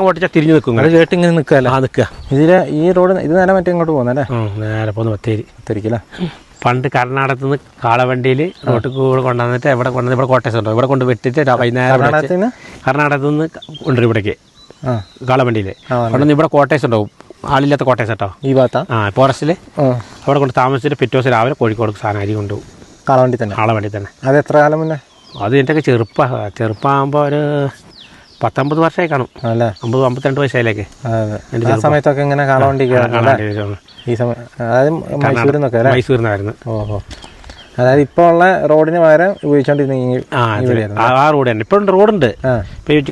പൊട്ടിച്ചാൽ തിരിഞ്ഞു നിൽക്കും.
കേട്ടിങ്ങനെ നിൽക്കുക. ഇതിലെ ഈ റോഡ് ഇത് നേരെ മറ്റേ ഇങ്ങോട്ട് പോകുന്നല്ലേ?
നേരെ പോകുന്ന
ബത്തേരിക്കല്ലേ?
പണ്ട് കർണാടകത്തിൽ നിന്ന് കാളവണ്ടിയിൽ റോട്ടിൽ കൂടെ കൊണ്ടുവന്നിട്ട് ഇവിടെ കോട്ടേഴ്സ് ഉണ്ടോ. ഇവിടെ കൊണ്ട് വിട്ടിട്ട് വൈകുന്നേരം കർണാടകത്തിൽ നിന്ന് കൊണ്ടുവരും ഇവിടേക്ക് കാളവണ്ടിയിൽ കൊണ്ടുവന്ന്. ഇവിടെ കോട്ടേഴ്സ് ഉണ്ടാവും. ആളില്ലാത്ത കോട്ടേഴ്സ് കേട്ടോ. ഈ ഭാഗത്താ ഫോറസ്റ്റിൽ അവിടെ കൊണ്ട് താമസിച്ചിട്ട് പിറ്റേ ദിവസം രാവിലെ കോഴിക്കോട് സാധനം അരി കൊണ്ടുപോകും. കാളവണ്ടി തന്നെ. അത് എത്ര കാലം മുന്നേ? അത് എൻ്റെയൊക്കെ ചെറുപ്പമാകുമ്പോൾ ഒരു 19 വർഷമായി കാണും. 50-52 വയസ്സായില്ലേക്ക്.
സമയത്തൊക്കെ ഇങ്ങനെ കാളവണ്ടി ഈ സമയം
മൈസൂരിന്നായിരുന്നു.
അതായത് ഇപ്പോൾ ഉള്ള റോഡിന് പകരം ഉപയോഗിച്ചോണ്ടിരുന്ന
ആ റോഡ് തന്നെ ഇപ്പം റോഡുണ്ട്.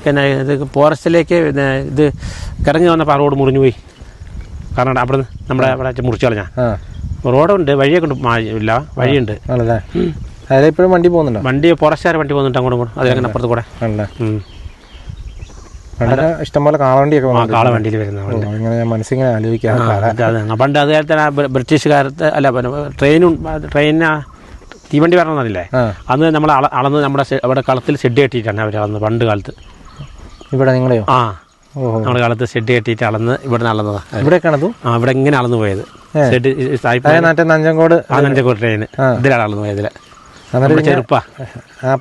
പിന്നെ ഇത് ഫോറസ്റ്റിലേക്ക് ഇത് കിറങ്ങി വന്നപ്പോൾ ആ റോഡ് മുറിഞ്ഞു പോയി. കാരണം അവിടെ നിന്ന് നമ്മുടെ അവിടെ മുറിച്ച് കളഞ്ഞാൽ റോഡുണ്ട്. വഴിയൊക്കെ ഇല്ല, വഴിയുണ്ട്.
ഇപ്പോഴും വണ്ടി പോകുന്നുണ്ടോ?
വണ്ടി ഫോറസ്റ്റുകാർ വണ്ടി പോകുന്നുണ്ട് അങ്ങോട്ടും ഇങ്ങോട്ടും. അതിലങ്ങനെ അപ്പുറത്ത് കൂടെ
ഇഷ്ടംപോലെ
കാളവണ്ടിയിൽ വരുന്ന
മനസ്സിങ്ങനെ ആലോചിക്കാം.
പണ്ട് അതുകാലത്ത് ബ്രിട്ടീഷുകാരത്ത് അല്ല ട്രെയിനിന് തീവണ്ടി വരണമെന്നല്ലേ. അന്ന് നമ്മൾ അളന്ന് നമ്മുടെ അവിടെ കളത്തിൽ ഷെഡ് കെട്ടിയിട്ടാണ് അവർ അളന്ന്. പണ്ട് കാലത്ത്
ഇവിടെ നിങ്ങളെയോ?
നമ്മുടെ കാലത്ത് ഷെഡ് കെട്ടിയിട്ട് അളന്ന് ഇവിടെ നിന്ന് അളന്നതാ. ഇവിടെ ഇങ്ങനെ അളന്നു പോയത് ഷെഡ്.
നഞ്ചങ്കോട്
ട്രെയിൻ ഇതിലാണ് അളന്നു പോയതിൽ.
അന്നേരം
ചെറുപ്പാ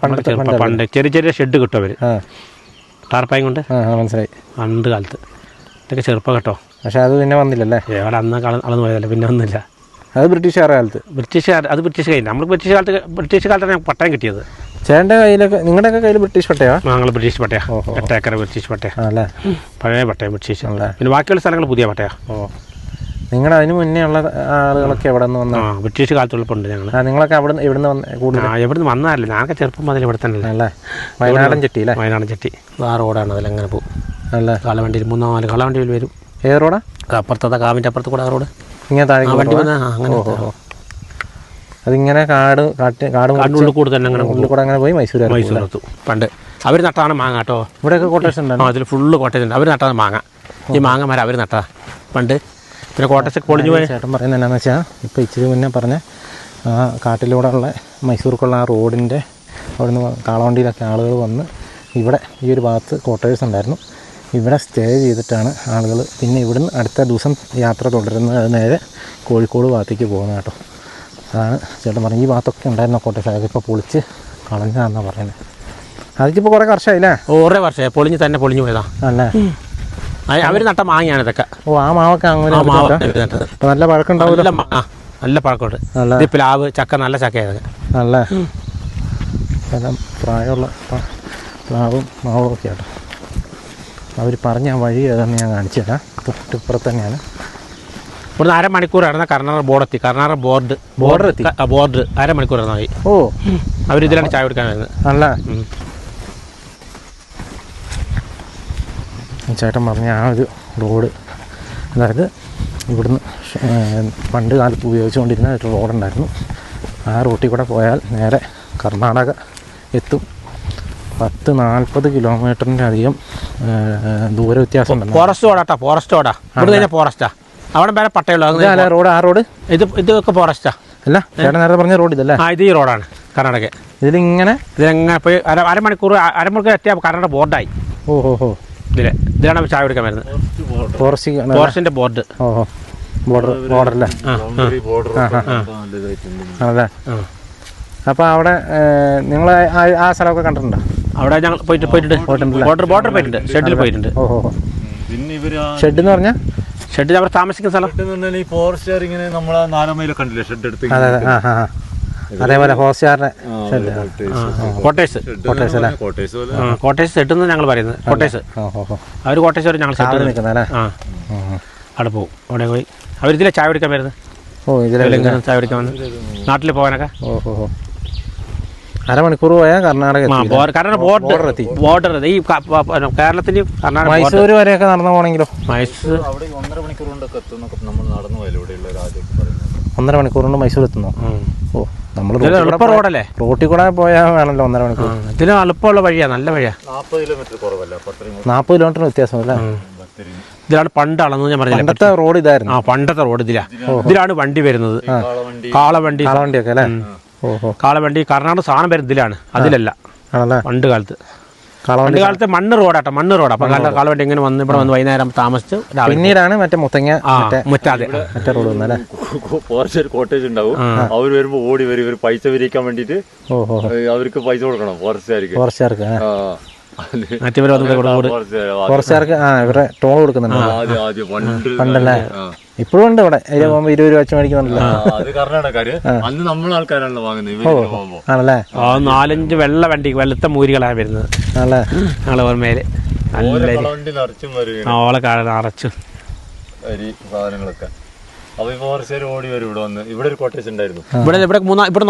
പണ്ടത്തെ
ചെറുപ്പം പണ്ട് ചെറിയ ചെറിയ ഷെഡ് കിട്ടും അവർ ടാർപ്പായും കൊണ്ട്.
മനസ്സിലായി.
പണ്ട് കാലത്ത് ഇതൊക്കെ ചെറുപ്പം കേട്ടോ.
പക്ഷെ അത് പിന്നെ വന്നില്ലല്ലേ?
എവിടെ അന്ന് അളന്ന് പോയതല്ലേ, പിന്നെ ഒന്നുമില്ല.
അത് ബ്രിട്ടീഷുകാരുടെ കാലത്ത്.
അത് ബ്രിട്ടീഷ് കഴിഞ്ഞു. നമ്മൾ ബ്രിട്ടീഷ് കാലത്താണ് പട്ടയം കിട്ടിയത്.
ചേട്ടൻ്റെ കയ്യിലൊക്കെ നിങ്ങളുടെയൊക്കെ കയ്യിൽ ബ്രിട്ടീഷ് പട്ടയാ?
ഞങ്ങൾ ബ്രിട്ടീഷ് പട്ടയാ. 8 ഏക്കർ ബ്രിട്ടീഷ് പട്ടയാ.
അല്ലേ?
പഴയ പട്ടയം ബ്രിട്ടീഷ്. പിന്നെ ബാക്കിയുള്ള സ്ഥലങ്ങൾ പുതിയ പട്ടയാ.
നിങ്ങളുടെ അതിന് മുന്നേ ഉള്ള ആളുകളൊക്കെ എവിടെ നിന്ന് വന്നു?
ബ്രിട്ടീഷ് കാലത്തുള്ളപ്പോൾ ഞങ്ങൾ.
നിങ്ങളൊക്കെ എവിടുന്ന് കൂടുതൽ?
എവിടുന്ന് വന്നതല്ലേ, ഞാനൊക്കെ ചെറുപ്പം മുതൽ ഇവിടെ തന്നെ
അല്ലേ? വയനാടൻ ചെട്ടി അല്ലേ?
വയനാടൻ ചെട്ടി. ആ റോഡാണ്, അതിലെങ്ങനെ പോകും.
അല്ലേ?
കാളവണ്ടിയിൽ 3-4 കാളവണ്ടിയിൽ വരും.
ഏത് റോഡാ?
അപ്പുറത്തെ കാവിൻ്റെ അപ്പുറത്ത് കൂടെ ആ റോഡ്.
ഇങ്ങനെ താഴെ
വണ്ടി വന്നാൽ അങ്ങനെ
അതിങ്ങനെ കാടിനുള്ളിൽ
കൂടെ തന്നെ അങ്ങനെ
ഉള്ളിൽ കൂടെ അങ്ങനെ പോയി
മൈസൂരെത്തും. പണ്ട് അവർ നട്ടാണ് മാങ്ങ കേട്ടോ.
ഇവിടെയൊക്കെ കോട്ടേഴ്സ് ഉണ്ടായിരുന്നു.
അതിൽ ഫുള്ള് കോട്ടേജ് ഉണ്ട്. അവർ നട്ടാണ് മാങ്ങ. ഈ മാങ്ങ മരം അവർ നട്ടാ പണ്ട്. പിന്നെ കോട്ടേജൊക്കെ പൊളിഞ്ഞു പോയി.
ചേട്ടൻ പറയുന്നത് എന്നാന്ന് വെച്ചാൽ ഇപ്പോൾ ഇച്ചിരി മുന്നേ പറഞ്ഞ ആ കാട്ടിലൂടെ ഉള്ള മൈസൂർക്കുള്ള ആ റോഡിൻ്റെ അവിടുന്ന് കാളവണ്ടിയിലൊക്കെ ആളുകൾ വന്ന് ഇവിടെ ഈ ഒരു ഭാഗത്ത് കോട്ടേഴ്സ് ഉണ്ടായിരുന്നു. ഇവിടെ സ്റ്റേ ചെയ്തിട്ടാണ് ആളുകൾ പിന്നെ ഇവിടുന്ന് അടുത്ത ദിവസം യാത്ര തുടരുന്നത്. അത് നേരെ കോഴിക്കോട് ഭാഗത്തേക്ക് പോകുന്നത് കേട്ടോ. അതാണ് ചേട്ടൻ പറഞ്ഞത്. ഈ ഭാഗത്തൊക്കെ ഉണ്ടായിരുന്ന കോട്ടേഴ്സ് അതൊക്കെ ഇപ്പോൾ പൊളിച്ച് കളഞ്ഞാന്നാണ് പറയുന്നത്. അതിപ്പോൾ കുറേ വർഷമായില്ലേ?
കുറേ വർഷമായി. പൊളിഞ്ഞ് തന്നെ പൊളിഞ്ഞു പോയതാ അല്ലേ? അവർ നട്ട മാങ്ങയാണ് ഇതൊക്കെ.
ആ മാവൊക്കെ അങ്ങനെ നല്ല പഴക്കമുണ്ടാവില്ല.
നല്ല പഴക്കമുണ്ട്. ഇത് പ്ലാവ് ചക്ക, നല്ല ചക്കയാണ്
നല്ല എല്ലാം പ്രായമുള്ള പ്ലാവും മാവും ഒക്കെ ആട്ടോ. അവർ പറഞ്ഞ വഴി ഏതാണെന്ന് ഞാൻ കാണിച്ചു തരാം. തൊട്ടിപ്പുറത്ത് തന്നെയാണ്.
ഇവിടുന്ന് അരമണിക്കൂർ നടന്ന കർണാടക ബോർഡെത്തി. കർണാടക ബോർഡർ അരമണിക്കൂർ നടന്നാൽ മതി. അവരിതിലാണ് ചായ കൊടുക്കാൻ വരുന്നത്.
നല്ല ചേട്ടൻ പറഞ്ഞ ആ ഒരു റോഡ്, അതായത് ഇവിടുന്ന് പണ്ട് കാലത്ത് ഉപയോഗിച്ചുകൊണ്ടിരുന്ന ഒരു റോഡുണ്ടായിരുന്നു. ആ റൂട്ടിൽ കൂടെ പോയാൽ നേരെ കർണാടക എത്തും. 10-40 കിലോമീറ്ററിൻ്റെ അധികം ദൂര വ്യത്യാസം ഉണ്ട്.
ഫോറസ്റ്റ് റോഡാട്ടോ. ഫോറസ്റ്റ് റോഡാ. ഇവിടെ ഫോറസ്റ്റാ. അവിടെ വേറെ പട്ടയുള്ളൂ
റോഡ്. ആ റോഡ്
ഇതൊക്കെ ഫോറസ്റ്റാ
അല്ല? ചേട്ടൻ നേരത്തെ പറഞ്ഞ റോഡ് ഇതല്ലേ?
ഇത് ഈ റോഡാണ് കർണാടക.
ഇതിലിങ്ങനെ
പോയി അരമണിക്കൂർ എത്തിയാൽ കർണാടക ബോർഡായി. ഇതിലാണ് ചായ കൊടുക്കാൻ വരുന്നത്. ഫോറസ്റ്റിന്റെ ബോർഡ്.
ബോർഡറല്ലേ? അതെ. അപ്പോൾ അവിടെ നിങ്ങൾ ആ സ്ഥലമൊക്കെ കണ്ടിട്ടുണ്ടോ?
അവിടെ ഞങ്ങൾ പോയിട്ടുണ്ട്. ബോർഡർ പോയിട്ടുണ്ട്. ഷെഡിൽ പോയിട്ടുണ്ട്.
ഷെഡ് എന്ന് പറഞ്ഞാൽ
ഷെഡ് അവർ താമസിക്കുന്ന സ്ഥലം.
ഫോറസ്റ്റുകാർ ഇങ്ങനെ നമ്മളെ 4 മൈൽ കണ്ടില്ലേ ഷെഡ് എടുത്ത്?
അതേപോലെ ഫോറസ്റ്റുകാരുടെ
കോട്ടേഴ്സ് ഷെഡ് എന്ന് ഞങ്ങൾ പറയുന്നത്. കോട്ടേഴ്സ് അവർ കോട്ടേഴ്സ് വരെ ഞങ്ങൾ ഷെഡ് നിൽക്കുന്നത്. അവിടെ പോകും. അവിടെ പോയി അവരിതിലെ ചായ കുടിക്കാൻ വരുന്നത്. ചായ കുടിക്കാൻ വന്ന് നാട്ടിൽ പോകാനൊക്കെ
അരമണിക്കൂർ പോയാൽ കർണാടക
ബോർഡർ. ഈ കേരളത്തിൽ കർണാടക
മൈസൂർ വരെയൊക്കെ നടന്നു പോകണമെങ്കിലോ?
മൈസൂർ
1.5 മണിക്കൂർ കൊണ്ടൊക്കെ എത്തുന്നൊക്കെ നമ്മൾ നടന്നു പോയാലും ഇവിടെയുള്ള ആദ്യമൊക്കെ പറയുന്നത്.
1.5 മണിക്കൂർ കൊണ്ട് മൈസൂർ എത്തുന്നു. നമ്മൾ
റോഡല്ലേ?
റോട്ടിൽ കൂടെ പോയാൽ വേണമല്ലോ 1.5 മണിക്കൂർ.
ഇതിന് എളുപ്പമുള്ള വഴിയാണ്, നല്ല വഴിയാണ്.
40 കിലോമീറ്റർ കുറവല്ല,
40 കിലോമീറ്റർ വ്യത്യാസമല്ലേ?
ഇതിലാണ് പണ്ട് അളന്ന് ഞാൻ പറഞ്ഞില്ല.
പണ്ടത്തെ റോഡ് ഇതായിരുന്നു.
പണ്ടത്തെ റോഡ് ഇതിലാണ് വണ്ടി വരുന്നത്. കാളവണ്ടിയൊക്കെ അല്ലേ? കാളവണ്ടി കർണാടക സാധനം വരുന്നത് ഇതിലാണ്, അതിലല്ല. പണ്ട് കാലത്ത് മണ്ണ് റോഡാട്ടോ. മണ്ണ് റോഡ്. അപ്പൊ കാളവണ്ടി ഇങ്ങനെ വന്ന് ഇവിടെ വന്ന് വൈകുന്നേരം താമസിച്ചു.
പിന്നീടാണ് മറ്റേ മുത്തങ്ങ
മുറ്റാതെ
മറ്റേ റോഡ് വന്നല്ലേ?
ഫോറസ്റ്റ് കോട്ടേജ് ഉണ്ടാവും. അവർ വരുമ്പോ ഓടി വരും. ഇവർ പൈസ വിരിക്കാൻ വേണ്ടിട്ട് അവർക്ക് പൈസ കൊടുക്കണം ഫോറസ്റ്റുകാർക്ക്.
ഫോറസ്റ്റുകാർക്ക് ഇവരെ ടോൾ കൊടുക്കുന്നുണ്ട് പണ്ടല്ലേ? ഇപ്പോഴും ഉണ്ട് ഇവിടെ. 20 രൂപ വെച്ച് മേടിക്കുന്നുണ്ടല്ലോ.
അന്ന് നമ്മളെ ആൾക്കാരാണല്ലോ വാങ്ങുന്നത്.
ആണല്ലേ?
4-5 വെള്ള വണ്ടി, വെളുത്ത മൂരികളാണ് വരുന്നത്.
ആണല്ലേ?
ഞങ്ങളെ ഓർമ്മയില് ഓളെ അറച്ചു
സാധനങ്ങളൊക്കെ. അപ്പൊ ഫോറസ്റ്റുകാർ ഓടി വരും ഇവിടെ വന്ന്. ഇവിടെ ഒരു കോട്ടേജ് ഉണ്ടായിരുന്നു.
ഇവിടെ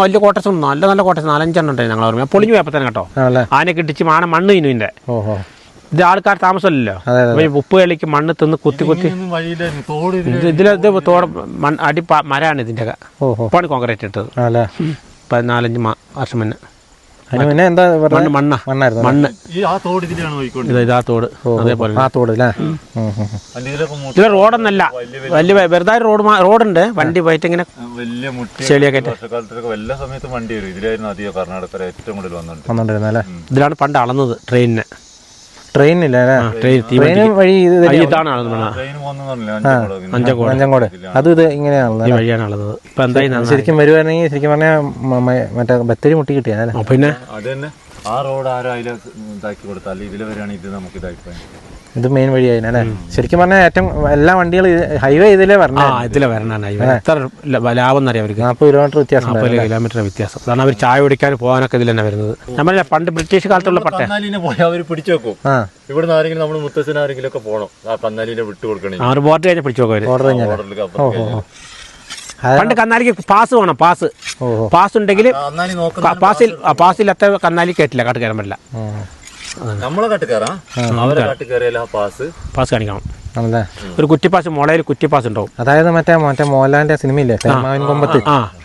വലിയ കോട്ടേഴ്സ് ഉണ്ട്. നല്ല കോട്ടേഴ്സ് 4-5 ഉണ്ടായിരുന്നു ഞങ്ങൾ ഓർമ്മ. പൊളിഞ്ഞു പോയപ്പോ തന്നെ കേട്ടോ. ആനെ കിട്ടിച്ച് മണ്ണ് തിന്നുവിന്റെ. ഇത് ആൾക്കാർ താമസമല്ലല്ലോ. ഉപ്പ് കളിക്ക് മണ്ണ് തിന്ന് കുത്തി ഇതിലത് അടി മരമാണ് ഇതിന്റെ ഒക്കെ. ഇപ്പാണ് കോൺക്രീറ്റ് ഇട്ടത് 14-5 വർഷം മുന്നേ. മണ്ണ് ഇതാ തോട്. അതേപോലെ ഇതിലെ റോഡൊന്നല്ല, വലിയ വെറുതെ റോഡുണ്ട്. വണ്ടി പോയിട്ട് ഇങ്ങനെ ചെളിയൊക്കെ
എല്ലാ സമയത്തും വണ്ടി വരും. ഇതിലായിരുന്നു അധികം കർണാടക ഏറ്റവും കൂടുതൽ വന്നിട്ടുണ്ടായിരുന്നല്ലേ?
ഇതിലാണ് പണ്ട് അളന്നത്.
ട്രെയിനില്ല അല്ലേ? ട്രെയിൻ വഴി
ഇതാണ്
അഞ്ചങ്കോട് അതും ഇത് ഇങ്ങനെയാണല്ലോ
ഈ വഴിയാണുള്ളത്. ഇപ്പൊ എന്തായാലും
ശരിക്കും വരുവാണെങ്കിൽ ശരിക്കും പറഞ്ഞാൽ മറ്റേ ബത്തേരി മുട്ടി കിട്ടിയാ
പിന്നെ
അത് തന്നെ ആ റോഡ് ആരും അതിൽ ഇതാക്കി കൊടുത്താൽ ഇതിൽ വരികയാണെങ്കിൽ ഇത് നമുക്ക് ഇതാക്കി
ഇത് മെയിൻ വഴിയായിരുന്നു അല്ലേ? ശരിക്കും പറഞ്ഞാൽ ഏറ്റവും എല്ലാ വണ്ടികളും ഹൈവേ ഇതിലേ വരണം.
ഇതിലെ വരണം ഹൈവേ. എത്ര ലാഭം എന്നറിയാം അവർക്ക്?
40 കിലോമീറ്റർ വ്യത്യാസം.
40 കിലോമീറ്റർ വ്യത്യാസം. കാരണം അവർ ചായ കുടിക്കാൻ പോകാനൊക്കെ ഇതിൽ തന്നെ വരുന്നത്. നമ്മളെ പണ്ട് ബ്രിട്ടീഷ് കാലത്തുള്ള പട്ടേ
പോയി അവർ പിടിച്ചു വെക്കും. ഇവിടുന്ന് ആരെങ്കിലും നമ്മൾ മുത്തച്ഛൻ ആരെങ്കിലും ഒക്കെ പോകണം ആ കന്നാലിനെ വിട്ടു കൊടുക്കണേ.
ആ ഒരു ബോർഡർ കഴിഞ്ഞാൽ പിടിച്ചു നോക്കാം. പണ്ട് കന്നാലിക്ക് പാസ് വേണം. പാസ് ഉണ്ടെങ്കിൽ പാസിൽ അത്ര കന്നാലി കയറ്റില്ല, കാട്ട് കയറാൻ പറ്റില്ല.
നമ്മളെ കാട്ട് കയറാം, അവരെ കാട്ട് കയറിയാൽ
പാസ് കാണിക്കണം. ഒരു കുറ്റിപ്പാസ്, മുളയിൽ കുറ്റിപ്പാസ് ഉണ്ടാവും.
അതായത് മറ്റേ മോഹൻലാലിന്റെ സിനിമയില്ലേ കൊമ്പത്ത്,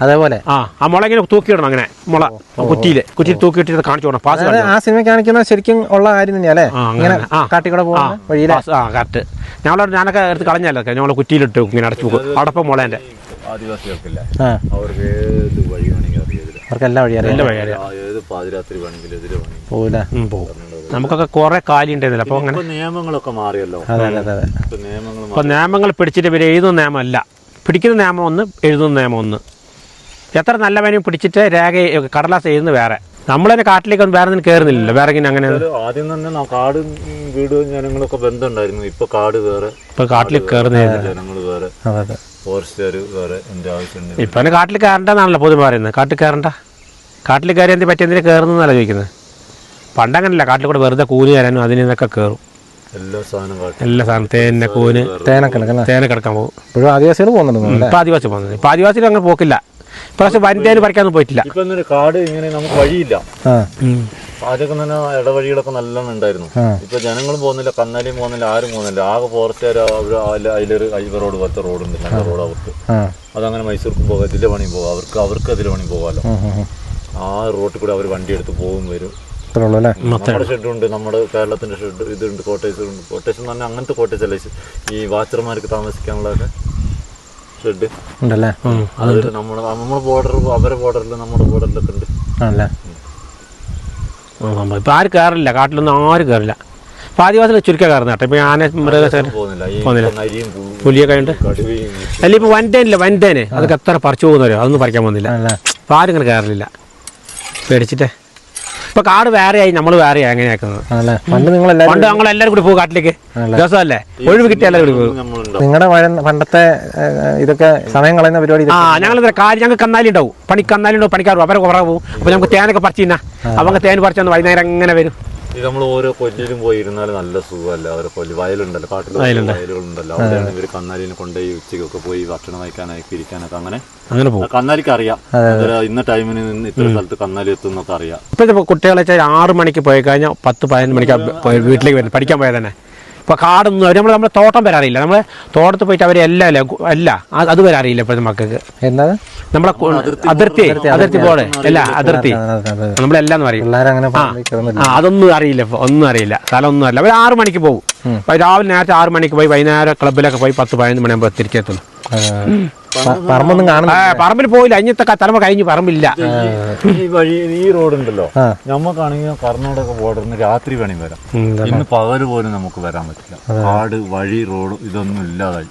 അതേപോലെ
ആ മുള ഇങ്ങനെ തൂക്കിയിടണം. അങ്ങനെ മുള കുറ്റിയിൽ തൂക്കിയിട്ട് കാണിച്ചു കൊടുക്കണം. പാസ്
ആ സിനിമ കാണിക്കുന്ന ശരിക്കും ഉള്ള കാര്യം തന്നെയല്ലേ? ഇങ്ങനെ കാട്ടിക്കൂടെ പോകുന്ന വഴിയിലെ
കറക്റ്റ്. ഞാനൊക്കെ എടുത്ത് കളഞ്ഞല്ലോ, ഞങ്ങളെ കുറ്റിയിലിട്ട് ഇങ്ങനെ അടച്ചു പോകും. അടപ്പം മുളേന്റെ
ആദിവാസികൾക്കില്ല, അവർക്ക് ഏത് വഴി വേണമെങ്കിൽ അറിയാം.
അവർക്ക് എല്ലാ വഴി അറിയാം.
ഏത് പാതിരാത്രി വേണമെങ്കിലും എതിരെ വേണമെങ്കിൽ
പോകും. നമുക്കൊക്കെ കുറെ കാലി ഉണ്ടായിരുന്നില്ല. അപ്പൊ അങ്ങനെ
നിയമങ്ങളൊക്കെ മാറിയല്ലോ.
ഇപ്പൊ നിയമങ്ങൾ പിടിച്ചിട്ട് ഇവര് എഴുതുന്ന നിയമമല്ല, പിടിക്കുന്ന നിയമം ഒന്ന്, എഴുതുന്ന നിയമം ഒന്ന്. എത്ര നല്ല വേനയും പിടിച്ചിട്ട് രേഖ കടലാസ് എഴുതുന്ന വേറെ. നമ്മളതിനെ കാട്ടിലേക്ക് ഒന്നും വേറെ ഒന്നും കയറുന്നില്ലല്ലോ. വേറെ അങ്ങനെ
ആദ്യം തന്നെ കാട് വീട് ജനങ്ങളൊക്കെ ബന്ധമുണ്ടായിരുന്നു. ഇപ്പൊ കാട് വേറെ,
ഇപ്പൊ കാട്ടിലേക്ക് കയറുന്ന
ജനങ്ങൾ വേറെ, ഫോറസ്റ്റുകാർ വേറെ. എന്റെ ആവശ്യമുണ്ട്
ഇപ്പൊ കാട്ടിൽ കയറണ്ടെന്നാണല്ലോ പൊതുവെ പറയുന്നത്. കാട്ടിൽ കയറണ്ട, കാട്ടിൽ കയറി എന്ത് പറ്റി എന്തിനാ കയറുന്നല്ല ചോദിക്കുന്നത്. പണ്ടങ്ങനല്ല, കാട്ടിൽ കൂടെ വെറുതെ കൂലി തരാനും അതിൽ നിന്നൊക്കെ കയറും. എല്ലാ സാധനം തേനെ കൂന് തേനെ കിടക്കാൻ പോകും.
ഇപ്പോഴും ആദിവാസികൾ പോകുന്നുണ്ട്.
ഇപ്പൊ ആദിവാസി പോകുന്നത്. ഇപ്പൊ ആദിവാസികൾ അങ്ങനെ പോക്കില്ല. ഇപ്രാവശ്യം വനിതേന് പറിക്കാനൊന്നും പോയിട്ടില്ല.
ഇപ്പൊ കാട് ഇങ്ങനെ നമുക്ക് വഴിയില്ല. ആദ്യമൊക്കെ തന്നെ ഇടവഴികളൊക്കെ നല്ലോണം ഉണ്ടായിരുന്നു. ഇപ്പൊ ജനങ്ങളും പോകുന്നില്ല, കന്നാലിയും പോകുന്നില്ല, ആരും പോകുന്നില്ല. ആകെ ഫോറസ്റ്റുകാർ അതിലൊരു ഹൈവേ റോഡ് പോലത്തെ റോഡുണ്ട്, നല്ല റോഡ് അവർക്ക്. അതങ്ങനെ മൈസൂർക്കും പോകാം, ഇതിലെ പണിയും പോകാം, അവർക്ക് അതിലെ പണിയും പോകാമല്ലോ. ആ റോട്ടിൽ കൂടെ അവർ വണ്ടി എടുത്ത് പോകും വരും. നമ്മുടെ ഷെഡുണ്ട്, നമ്മുടെ കേരളത്തിന്റെ ഷെഡ് ഇതുണ്ട്, കോട്ടേഴ്സ് ഉണ്ട്. കോട്ടേഴ്സ് എന്ന് പറഞ്ഞാൽ അങ്ങനത്തെ കോട്ടേഴ്സ് അല്ല, ഈ വാച്ചർമാർക്ക് താമസിക്കാനുള്ളതൊക്കെ ഷെഡ്
ഉണ്ടല്ലേ.
നമ്മുടെ ബോർഡർ, അവരെ ബോർഡറിൽ നമ്മുടെ ബോർഡറിലൊക്കെ ഉണ്ട്.
ഇപ്പൊ ആരും കയറില്ല, കാട്ടിലൊന്നും ആരും കയറില്ല. ഇപ്പൊ ആദിവാസികൾ ചുരുക്കം കയറുന്ന കേട്ടോ. ഇപ്പൊ ആന പോകുന്നില്ല, പുലിയൊക്കെ ഉണ്ട്. അല്ല ഇപ്പൊ വൻതേനില്ല, വൻതേന് അതൊക്കെ എത്ര പറിച്ചു പോകുന്നവരോ, അതൊന്നും പറിക്കാൻ പോകുന്നില്ല. അപ്പൊ ആരും ഇങ്ങനെ കയറില്ല, പേടിച്ചിട്ടേ. ഇപ്പൊ കാട് വേറെയായി, നമ്മൾ വേറെയായി അങ്ങനെയാക്കുന്നത്. പണ്ട് ഞങ്ങളെല്ലാരും കൂടി പോകും കാട്ടിലേക്ക്. രസമല്ലേ, ഒഴിവ് കിട്ടിയ എല്ലാവരും കൂടി പോകും.
നിങ്ങളുടെ പണ്ടത്തെ ഇതൊക്കെ സമയം കളയുന്ന പരിപാടി.
ഞങ്ങൾക്ക് കന്നാലി ഉണ്ടാവും, കന്നാലി ഉണ്ടാവും, പണിക്കാർ അവരെ കുറവ് പോകും. അപ്പൊ നമുക്ക് തേനൊക്കെ പറിച്ചു തിന്നാ. അവർക്ക് തേൻ പറിച്ചു വൈകുന്നേരം അങ്ങനെ വരും.
ഇത് നമ്മൾ ഓരോ കൊല്ലിയിലും പോയി ഇരുന്നാലും നല്ല സുഖമല്ല. അവരെ കൊല്ലി വയലുണ്ടല്ലോ, കാട്ടിൽ വയലുകളുണ്ടല്ലോ, അവിടെയാണ് ഇവർ കന്നാലിനെ കൊണ്ടുപോയി ഉച്ചയ്ക്കൊക്കെ പോയി ഭക്ഷണം കഴിക്കാനായി പിരിക്കാനൊക്കെ അങ്ങനെ പോകും. കന്നാലിക്ക് അറിയാം ഇന്ന ടൈമിന് ഇത്ര സ്ഥലത്ത് കന്നാലി എത്തും എന്നൊക്കെ അറിയാം.
ഇപ്പോഴത്തെ കുട്ടികളെ 6 മണിക്ക് പോയി കഴിഞ്ഞാൽ 10-15 മണിക്ക് വീട്ടിലേക്ക് വരും, പഠിക്കാൻ പോയാൽ തന്നെ. ഇപ്പോൾ കാടൊന്നും അവർ നമ്മളെ തോട്ടം വരാറിയില്ല. നമ്മൾ തോട്ടത്തിൽ പോയിട്ട് അവരെ അത് വരാറിയില്ല ഇപ്പോഴത്തെ മക്കൾക്ക്.
എന്താ
നമ്മളെ അതിർത്തി പോലെ അല്ല, അതിർത്തി നമ്മളെല്ലാം പറയും. അതൊന്നും അറിയില്ല, ഇപ്പൊ ഒന്നും അറിയില്ല, സ്ഥലം ഒന്നും അറിയില്ല. അവർ 6 മണിക്ക് പോകും. രാവിലെ നേരത്തെ 6 മണിക്ക് പോയി വൈകുന്നേരം ക്ലബിലൊക്കെ പോയി 10-15 മണിയാകുമ്പോൾ തിരിച്ചെത്തുള്ളൂ.
പറമ്പൊന്നും കാണുന്നില്ല,
പറമ്പിൽ പോയില്ല. അഞ്ഞത്തെ തലമ കഴിഞ്ഞ് പറമ്പില്ല.
ഈ വഴി ഈ റോഡുണ്ടല്ലോ, നമുക്കാണെങ്കിൽ കർണാടക ബോർഡറിന് രാത്രി വേണമെങ്കിൽ വരാം. ഇന്ന് പകല് പോലും നമുക്ക് വരാൻ പറ്റില്ല. കാട്, വഴി, റോഡ് ഇതൊന്നും ഇല്ലാതായി.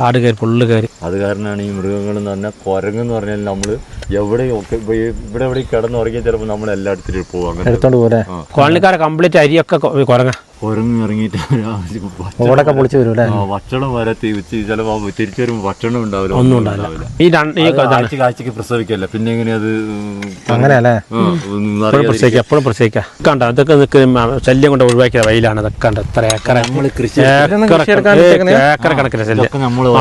കാട് കയറി ഫുള്ള് കയറി.
അത് കാരണമാണ് ഈ മൃഗങ്ങൾ എന്ന് പറഞ്ഞാൽ, കുരങ്ങെന്ന് പറഞ്ഞാൽ നമ്മള് എവിടെയൊക്കെ ഇവിടെ കിടന്നുറങ്ങിയാൽ ചിലപ്പോൾ നമ്മൾ എല്ലായിടത്തിലും പോകും.
കോളനിക്കാരെ കംപ്ലീറ്റ് അരിയൊക്കെ കുരങ്ങ
ഇറങ്ങിയിട്ട് ഭക്ഷണം വരെ ചിലപ്പോൾ തിരിച്ചു വരുമ്പോൾ ഭക്ഷണം ഉണ്ടാവില്ല, ഒന്നും ഉണ്ടാവില്ല. ആഴ്ചക്ക് പ്രസവിക്കല്ല, പിന്നെ എങ്ങനെയാ അത്
അങ്ങനെയല്ലേ?
എപ്പോഴും പ്രസവിക്കാം. കണ്ട അതൊക്കെ ശല്യം കൊണ്ട് ഒഴിവാക്കിയ വയലാണ്. അതൊക്കെ ഉണ്ട്, എത്ര ഏക്കർ കണക്കിന് ശല്യം.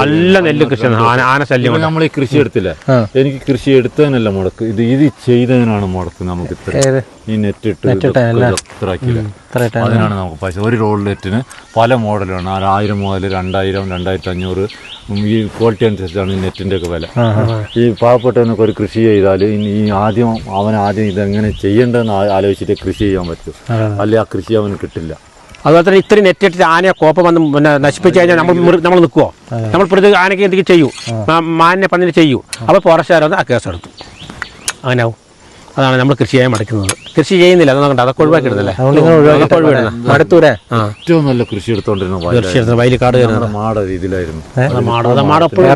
നല്ല നെല്ല് കൃഷി, ആന ശല്യം.
നമ്മൾ ഈ കൃഷി എടുത്തില്ല, എനിക്ക് കൃഷി എടുത്തതിനല്ല മുടക്ക്, ഇത് ചെയ്തതിനാണ് മുടക്ക്. നമുക്ക് ഇത്ര ഈ നെറ്റ് ഇട്ട് അതിനാണ് നമുക്ക് പൈസ. ഒരു റോഡ് നെറ്റിന് പല മോഡലാണ്. 1000 മുതൽ 2000, 2500 ഈ ക്വാളിറ്റി അനുസരിച്ചാണ് ഈ നെറ്റിൻ്റെ ഒക്കെ വില. ഈ പാവപ്പെട്ടവനൊക്കെ ഒരു കൃഷി ചെയ്താൽ അവൻ ഇതെങ്ങനെ ചെയ്യേണ്ടതെന്ന് ആലോചിച്ചിട്ട് കൃഷി ചെയ്യാൻ പറ്റും, അല്ലെങ്കിൽ ആ കൃഷി അവന് കിട്ടില്ല.
അതുപോലെ തന്നെ ഇത്രയും നെറ്റിട്ട് ആനയെ കോപ്പം വന്ന് നശിപ്പിച്ച് കഴിഞ്ഞാൽ നമ്മൾ നിൽക്കുമോ? നമ്മൾ ആനയ്ക്ക് എന്തെങ്കിലും ചെയ്യൂ, മാനിനെ പന്നിനെ ചെയ്യൂ. അപ്പോൾ ഫോറസ്റ്റുകാർ വന്ന് ആ കേസെടുത്തു. അങ്ങനെയാവും. അതാണ് നമ്മൾ കൃഷിയായി മടക്കുന്നത്. കൃഷി ചെയ്യുന്നില്ല അതൊക്കെ അതൊക്കെ ഒഴിവാക്കിയിടുന്നല്ലേ
മടുത്തൂരെ
ഏറ്റവും നല്ല കൃഷി എടുത്തോണ്ടിരുന്ന
വയലിക്കാട്
മാട രീതിയിലായിരുന്നു.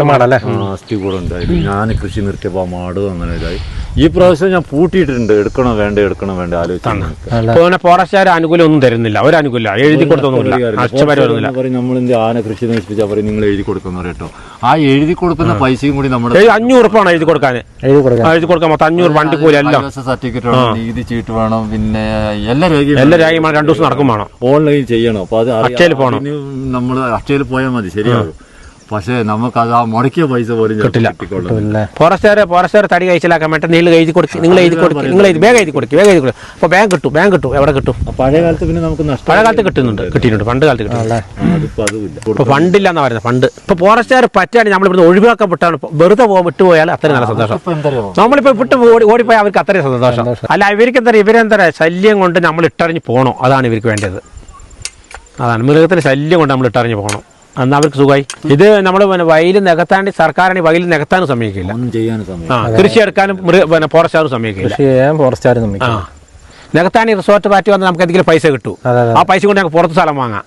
മാടല്ലേ
ആസ്തി കൂടെ ഉണ്ടായിരുന്നു. ഞാൻ കൃഷി നിർത്തിയപ്പോൾ മാട് അങ്ങനെ ഇതായി. ഈ പ്രാവശ്യം ഞാൻ പൂട്ടിയിട്ടുണ്ട്. എടുക്കണോ വേണ്ട ആലോചിച്ചാണ്.
ഫോറസ്റ്റുകാർ ആനുകൂല്യം ഒന്നും തരുന്നില്ല. ഒരു ആനുകൂല്യം എഴുതി കൊടുത്തൊന്നുമില്ല.
നമ്മളിന്റെ ആന കൃഷി നശിപ്പിച്ചാൽ പറയും നിങ്ങൾ എഴുതി കൊടുക്കുന്ന കേട്ടോ. ആ എഴുതി കൊടുക്കുന്ന പൈസയും കൂടി നമ്മുടെ
500 ഉറുപ്പാണ് എഴുതി കൊടുക്കാൻ മൊത്തം 500 വണ്ടി കൂലി എല്ലാം
സർട്ടിഫിക്കറ്റ് വേണം, നികുതി ചീട്ട് വേണം, പിന്നെ എല്ലാ
രേഖയും 2 ദിവസം നടക്കും വേണം.
ഓൺലൈൻ ചെയ്യണം. അപ്പൊ അത്
അക്ഷയയിൽ പോകണം.
നമ്മൾ അക്ഷയയിൽ പോയാൽ മതി, ശരിയാകും. പക്ഷെ നമുക്ക് അത് ആ മുടക്കിയ പൈസ പോലും
കിട്ടില്ല. ഫോറസ്റ്റുകാർ തടി കഴിച്ചിലാക്കാൻ വേണ്ടി നിങ്ങൾ എഴുതി കൊടുക്കും, നിങ്ങൾ വേഗം എഴുതി കൊടുക്കും. അപ്പൊ ബാങ്ക് കിട്ടും. എവിടെ കിട്ടും?
പഴയ കാലത്ത് പിന്നെ നമുക്ക്
പഴയ കാലത്ത് കിട്ടിയിട്ടുണ്ട്. പണ്ട് കാലത്ത് കിട്ടും. ഇപ്പൊ ഫണ്ടില്ല എന്നാ പറയുന്നത്. ഫണ്ട് ഇപ്പൊ ഫോറസ്റ്റുകാർ പറ്റുകയാണെങ്കിൽ നമ്മളിവിടെ ഒഴിവാക്കാൻ വിട്ടാണ് വെറുതെ വിട്ടുപോയാൽ അത്രയും നല്ല സന്തോഷം. നമ്മളിപ്പോ വിട്ട് ഓടിപ്പോയാൽ അവർക്ക് അത്രയും സന്തോഷം. അല്ല ഇവരെന്താ ശല്യം കൊണ്ട് നമ്മൾ ഇട്ടറിഞ്ഞ് പോകണം. അതാണ് ഇവർക്ക് വേണ്ടത്. അതാണ് മൃഗത്തിന്റെ ശല്യം കൊണ്ട് നമ്മൾ ഇട്ടറിഞ്ഞ് പോകണം. എന്നാൽ അവർക്ക് സുഖമായി. ഇത് നമ്മൾ വയലിൽ നികത്താണ്ട് സർക്കാരാണെങ്കിൽ വയലിൽ നികത്താനും സമ്മതിക്കില്ല. കൃഷി എടുക്കാനും ഫോറസ്റ്റുകാരും സമ്മതിക്കില്ല. നികത്താണി റിസോർട്ട് പാറ്റി വന്നാൽ നമുക്ക് എന്തെങ്കിലും പൈസ കിട്ടും. ആ പൈസ കൊണ്ട് ഞങ്ങൾക്ക് പുറത്ത് സ്ഥലം വാങ്ങാം.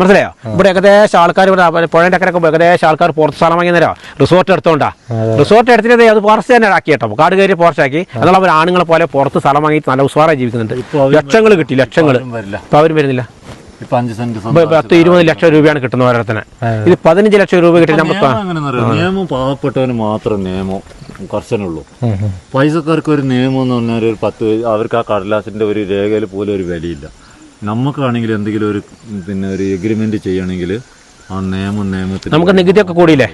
മനസ്സിലായോ? ഇവിടെ ഏകദേശം ആൾക്കാർ ഇവിടെ പുഴയുടെ അക്കരൊക്കെ ഏകദേശം ആൾക്കാർ പുറത്ത് സ്ഥലം വാങ്ങി തരാം. റിസോർട്ട് എടുത്തോണ്ടാ. റിസോർട്ട് എടുത്തിട്ട് അത് ഫോറസ്റ്റ് തന്നെ ആക്കി കേട്ടോ. കാട് കയറി ഫോറസ്റ്റ് ആക്കി. എന്നുള്ള അവർ ആണുങ്ങളെ പോലെ പുറത്ത് സ്ഥലം വാങ്ങി നല്ല ഉസ്വാറായി ജീവിക്കുന്നുണ്ട്. ലക്ഷങ്ങൾ കിട്ടി. ഇപ്പൊ അവരും വരുന്നില്ല. 10-20 ലക്ഷം രൂപയാണ് കിട്ടുന്നത് ഓരോരുത്തന്നെ. ഇത് 15 ലക്ഷം രൂപ കിട്ടി. നമുക്ക്
നിയമം പാവപ്പെട്ടവന് മാത്രം നിയമം കർശനമുള്ളൂ. പൈസക്കാർക്ക് ഒരു നിയമം എന്ന് പറഞ്ഞാൽ ഒരു 10 അവർക്ക് ആ കടലാസിന്റെ ഒരു രേഖയിൽ പോലും ഒരു വിലയില്ല. നമുക്കാണെങ്കിൽ എന്തെങ്കിലും ഒരു എഗ്രിമെന്റ് ചെയ്യണമെങ്കിൽ ആ നിയമത്തിന്
നമുക്ക് നികുതിയൊക്കെ കൂടിയില്ലേ?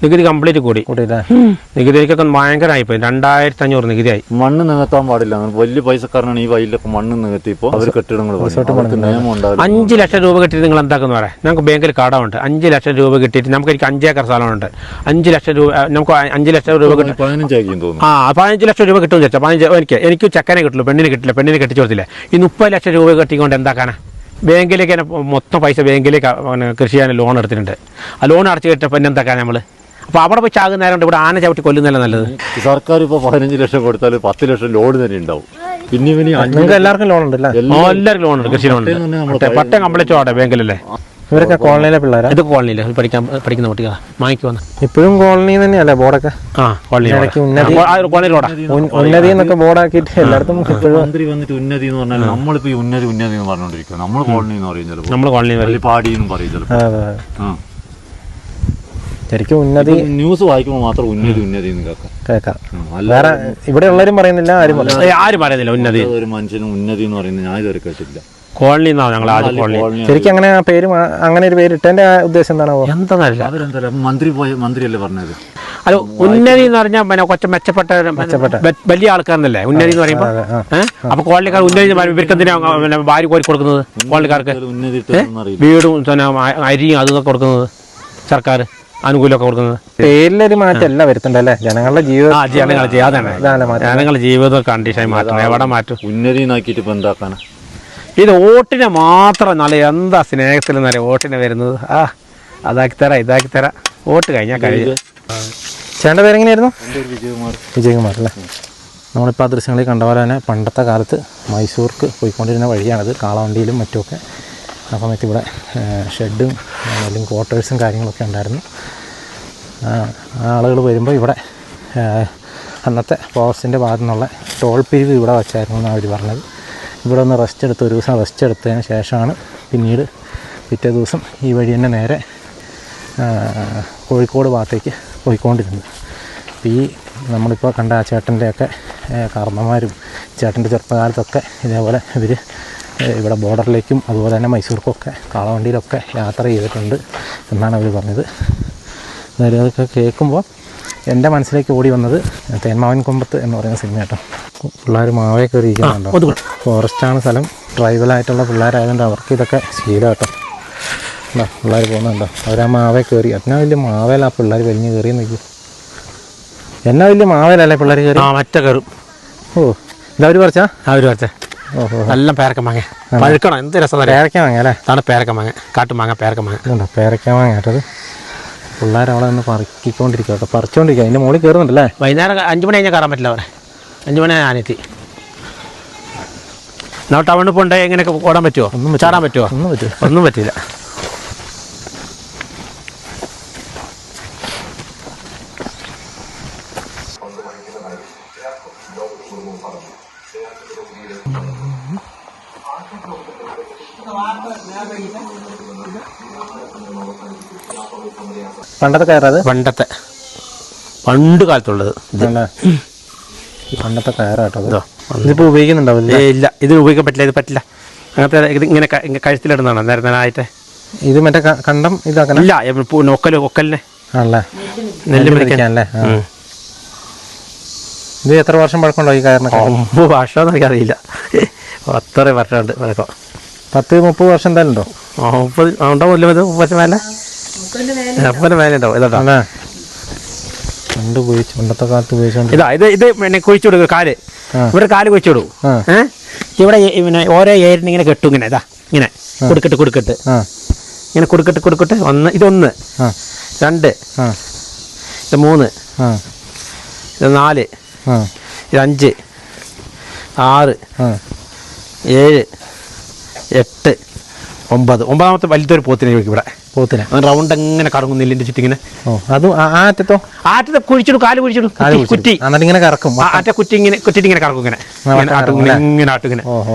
നികുതി കംപ്ലീറ്റ് കൂടി. നികുതിക്കൊക്കെ ഭയങ്കരമായിപ്പോയി. 2500 നികുതിയായി.
മണ്ണ് നികത്താൻ പാടില്ല. വലിയ പൈസക്കാരനാണ് ഈ വയലിലൊക്കെ മണ്ണ് നികത്തിയപ്പോൾ അവർ കെട്ടിടങ്ങൾ നിയമം ഉണ്ടാവില്ല.
5 ലക്ഷം രൂപ കിട്ടിയിട്ട് നിങ്ങൾ എന്താക്കുന്ന പറയാം. ഞങ്ങൾക്ക് ബാങ്കിൽ കടമുണ്ട്. 5 ലക്ഷം രൂപ കിട്ടിയിട്ട് നമുക്ക് 5 ഏക്കർ സ്ഥലമുണ്ട്. 5 ലക്ഷം രൂപ നമുക്ക് 5 ലക്ഷം രൂപ കിട്ടും.
15 തോന്നുന്നു.
15 ലക്ഷം രൂപ കിട്ടും ചോദിച്ചാൽ എനിക്ക് ചെക്കനെ കിട്ടുള്ളൂ, പെണ്ണിന് കിട്ടില്ല. പെണ്ണിന് കെട്ടിച്ചു കൊടുത്തില്ല. ഈ 30 ലക്ഷം രൂപ കെട്ടിക്കൊണ്ട് എന്താക്കാനാ? ബാങ്കിലേക്ക് തന്നെ മൊത്തം പൈസ ബാങ്കിലേക്ക് കൃഷി ചെയ്യാൻ ലോൺ എടുത്തിട്ടുണ്ട്. ആ ലോൺ അടച്ചു കിട്ടിയ പിന്നെ എന്താക്കാൻ നമ്മൾ? അപ്പൊ അവിടെ പോയി ചാകുന്ന നേരം ഇവിടെ ആന ചവിട്ടി കൊല്ലുന്നല്ല നല്ലത്.
സർക്കാർ ഇപ്പൊ 15 ലക്ഷം കൊടുത്താൽ 10 ലക്ഷം ലോൺ തന്നെ ഉണ്ടാവും. പിന്നെ
എല്ലാവർക്കും ലോൺ ഉണ്ടല്ലോ.
എല്ലാവർക്കും ലോൺ ഉണ്ട്. കൃഷി ലോൺ പട്ടം കംപ്ലീറ്റ് ആവട്ടെ ബാങ്കിലല്ലേ.
ഇവരൊക്കെ കോളനിയിലെ പിള്ളേരാ?
ഇത് കോളനിയില് പഠിക്കുന്ന കുട്ടികളാ. വാങ്ങിക്കുവന്ന്
ഇപ്പോഴും കോളനി തന്നെയല്ലേ ബോർഡൊക്കെ?
കോളനി റോഡാ.
ഉന്നതി എന്നൊക്കെ ബോർഡാക്കിയിട്ട് എല്ലായിടത്തും
മന്ത്രി വന്നിട്ട് ഉന്നതി എന്ന് പറഞ്ഞാൽ നമ്മളിപ്പോ ഉന്നതി എന്ന് പറഞ്ഞോണ്ടിരിക്കുക. നമ്മൾ കോളനി എന്ന് പറയും ചിലപ്പോൾ.
നമ്മൾ കോളനി
പാടി എന്ന് പറയും ചിലപ്പോൾ.
ശരിക്കും ഉന്നതി
ന്യൂസ് വായിക്കുമ്പോൾ മാത്രം ഉന്നതി
കേൾക്കാം. വേറെ ഇവിടെ ഉള്ളവരും പറയുന്നില്ല, ആരും
പറയുന്നില്ല ഉന്നതി.
ഒരു മനുഷ്യനും ഉന്നതി എന്ന് പറയുന്നത് ഞാൻ ഇതുവരെ കേട്ടില്ല.
കോളനി ഞങ്ങൾ ആദ്യം കോളനി.
ശരിക്കും അങ്ങനെ ആ പേര്, അങ്ങനെ ഒരു പേര് ഇട്ടതിന്റെ ഉദ്ദേശം എന്താണോ?
എന്താ മന്ത്രിയല്ലേ പറഞ്ഞത്?
അല്ല, ഉന്നതി എന്ന് പറഞ്ഞാൽ പിന്നെ മെച്ചപ്പെട്ട വലിയ ആൾക്കാരെന്നല്ലേ ഉന്നതി എന്ന് പറയുമ്പോൾ. അപ്പൊ കോളനിക്കാർ ഉന്നതി ഇവർക്ക് എന്തിനാ ഭാര്യ കോരി കൊടുക്കുന്നത്? കോളനിക്കാർക്ക് വീടും അരിയും അതൊക്കെ കൊടുക്കുന്നത് സർക്കാർ ആനുകൂല്യമൊക്കെ കൊടുക്കുന്നത്.
പേരിലൊരു മാറ്റമല്ല വരുത്തണ്ടല്ലേ? ജനങ്ങളുടെ
ജനങ്ങളുടെ ജീവിത കണ്ടീഷൻ മാറ്റണം. എവിടെ മാറ്റും?
ഉന്നതി നാക്കിയിട്ട് ഇപ്പൊ എന്താക്കാനാ?
ഇത് വോട്ടിനെ മാത്രം നല്ല എന്താ സ്നേഹത്തിൽ നല്ല വോട്ടിനെ വരുന്നത്. അതാക്കി തരാം വോട്ട് കഴിഞ്ഞാൽ കഴിഞ്ഞു.
ചേട്ടൻ്റെ പേരെങ്ങനെയായിരുന്നു? വിജയകുമാർ അല്ലേ? നമ്മളിപ്പോൾ ആ ദൃശ്യങ്ങളിൽ കണ്ട പോലെ തന്നെ പണ്ടത്തെ കാലത്ത് മൈസൂർക്ക് പോയിക്കൊണ്ടിരുന്ന വഴിയാണിത്. കാളവണ്ടിയിലും മറ്റുമൊക്കെ ആ സമയത്ത് ഇവിടെ ഷെഡും അല്ലെങ്കിൽ ക്വാർട്ടേഴ്സും കാര്യങ്ങളൊക്കെ ഉണ്ടായിരുന്നു. ആളുകൾ വരുമ്പോൾ ഇവിടെ അന്നത്തെ ഫോറസ്റ്റിൻ്റെ ഭാഗത്തു നിന്നുള്ള ടോൾ പിരിവ് ഇവിടെ വച്ചായിരുന്നു എന്നാണ് അവർ പറഞ്ഞത്. ഇവിടെ ഒന്ന് ഒരു ദിവസം റെസ്റ്റ് എടുത്തതിന് ശേഷമാണ് പിന്നീട് പിറ്റേ ദിവസം ഈ വഴി തന്നെ നേരെ കോഴിക്കോട് ഭാഗത്തേക്ക് പോയിക്കൊണ്ടിരുന്നത്. അപ്പോൾ ഈ നമ്മളിപ്പോൾ കണ്ട ആ ചേട്ടൻ്റെയൊക്കെ കാരണന്മാരും ചേട്ടൻ്റെ ചെറുപ്പകാലത്തൊക്കെ ഇതേപോലെ ഇവർ ഇവിടെ ബോർഡറിലേക്കും അതുപോലെ തന്നെ മൈസൂർക്കൊക്കെ കാളവണ്ടിയിലൊക്കെ യാത്ര ചെയ്തിട്ടുണ്ട് എന്നാണ് അവർ പറഞ്ഞത്. എന്തായാലും അതൊക്കെ കേൾക്കുമ്പോൾ എൻ്റെ മനസ്സിലേക്ക് ഓടി വന്നത് തേന്മാവൻ കൊമ്പത്ത് എന്ന് പറയുന്ന സിനിമ കേട്ടോ. പിള്ളേർ മാവേ കയറിയിരിക്കുന്നുണ്ടോ? ഫോറസ്റ്റാണ് സ്ഥലം. ട്രൈബലായിട്ടുള്ള പിള്ളേരായതുകൊണ്ട് അവർക്ക് ഇതൊക്കെ ശീലം കേട്ടോ. പിള്ളേർ പോകുന്നുണ്ടോ? അവരാ മാവേ കയറി. എന്നാ വലിയ മാവേല ആ പിള്ളേർ വലിഞ്ഞ് കയറി നോക്കി. എന്നാ വലിയ മാവേലല്ലേ പിള്ളേർ കയറി?
മറ്റേ കയറും.
ഓ, ഇതവർ പറിച്ചാ?
അവർ പറിച്ചേ. ഓഹോ, നല്ല പേരക്ക മാങ്ങ പഴുക്കണം. എന്ത് രസം!
പേരക്ക മാങ്ങ അല്ലേ?
അതാണ് പേരക്ക മാങ്ങ. കാട്ടുമാങ്ങ, പേരക്ക മാങ്ങ.
ഇതുണ്ടോ പേരക്ക മാങ്ങ കേട്ടത്? പിള്ളേർ അവിടെ നിന്ന് പറിക്കൊണ്ടിരിക്കുക കേട്ടോ, പറിച്ചുകൊണ്ടിരിക്കുക. അതിൻ്റെ മുകളിൽ കയറുന്നുണ്ടല്ലേ?
വൈകുന്നേരം 5 മണി കഴിഞ്ഞാൽ കയറാൻ പറ്റില്ല. അവിടെ 5 മണി ഞാനെത്തി. നമ്മൾ ടൗണിൽ പോകണ്ടേ എങ്ങനെയൊക്കെ ഓടാൻ പറ്റുമോ? ചാടാൻ പറ്റുമോ? ഒന്നും പറ്റില്ല.
പണ്ടത്തെ കയറാത്?
പണ്ട് കാലത്തുള്ളത്
പണ്ടത്തെ കയറാട്ടോ. ഇതിപ്പോ ഉപയോഗിക്കുന്നുണ്ടാവില്ല?
ഇല്ല, ഇത് ഉപയോഗിക്കാൻ പറ്റില്ല. ഇത് പറ്റില്ല. അങ്ങനത്തെ ഇത് ഇങ്ങനെ കഴുത്തിലിടുന്നതാണ് നേരത്തെ.
ഇത് മറ്റേ കണ്ടം ഇതാക്കണം?
ഇല്ല, ഒക്കലിനെ
ആണല്ലേ, നെല്ല് മെതിക്കാനല്ലേ. ഇത് എത്ര വർഷം പഴക്കമുണ്ടോ ഈ കയറിനൊക്കെ?
വർഷം എനിക്കറിയില്ല, അത്ര വർഷമുണ്ട് പഴക്കം.
10-30 വർഷം എന്തായാലും ഉണ്ടോ?
30 ഉണ്ടാവും. 30 മേലെ ഉണ്ടാവും. ഇതാ
പണ്ട് ഉപയോഗിച്ചു, പണ്ടത്തെ കാലത്ത് ഉപയോഗിച്ചോണ്ട്.
ഇത് പിന്നെ കുഴിച്ചു കൊടുക്കും കാല്. ഇവിടെ കാല് കുഴിച്ചു കൊടുക്കും. ഇവിടെ പിന്നെ ഓരോ ഏരിന് ഇങ്ങനെ കെട്ടും. ഇങ്ങനെ ഇതാ ഇങ്ങനെ കൊടുക്കട്ട് ഇങ്ങനെ കൊടുക്കട്ട് 1 ഇതൊന്ന് 2 ഇത് 3 ഇത് 4 ഇത് 5 6 7 8 9 ഒമ്പതാമത്തെ വലിയൊരു പോത്തിനെ ചോദിക്കും ഇവിടെ. പോത്തിനെ റൗണ്ട് എങ്ങനെ കറങ്ങും നെല്ലിന്റെ ചുറ്റിങ്ങനെ. ആറ്റത്തെ കുഴിച്ചിടും, കാല് കുഴിച്ചിടും, കുറ്റി
ഇങ്ങനെ കറക്കും.
ആറ്റ കുറ്റി ഇങ്ങനെ കുറ്റിട്ട് ഇങ്ങനെ കറക്കും. ഇങ്ങനെ ആട്ടും ഇങ്ങനെ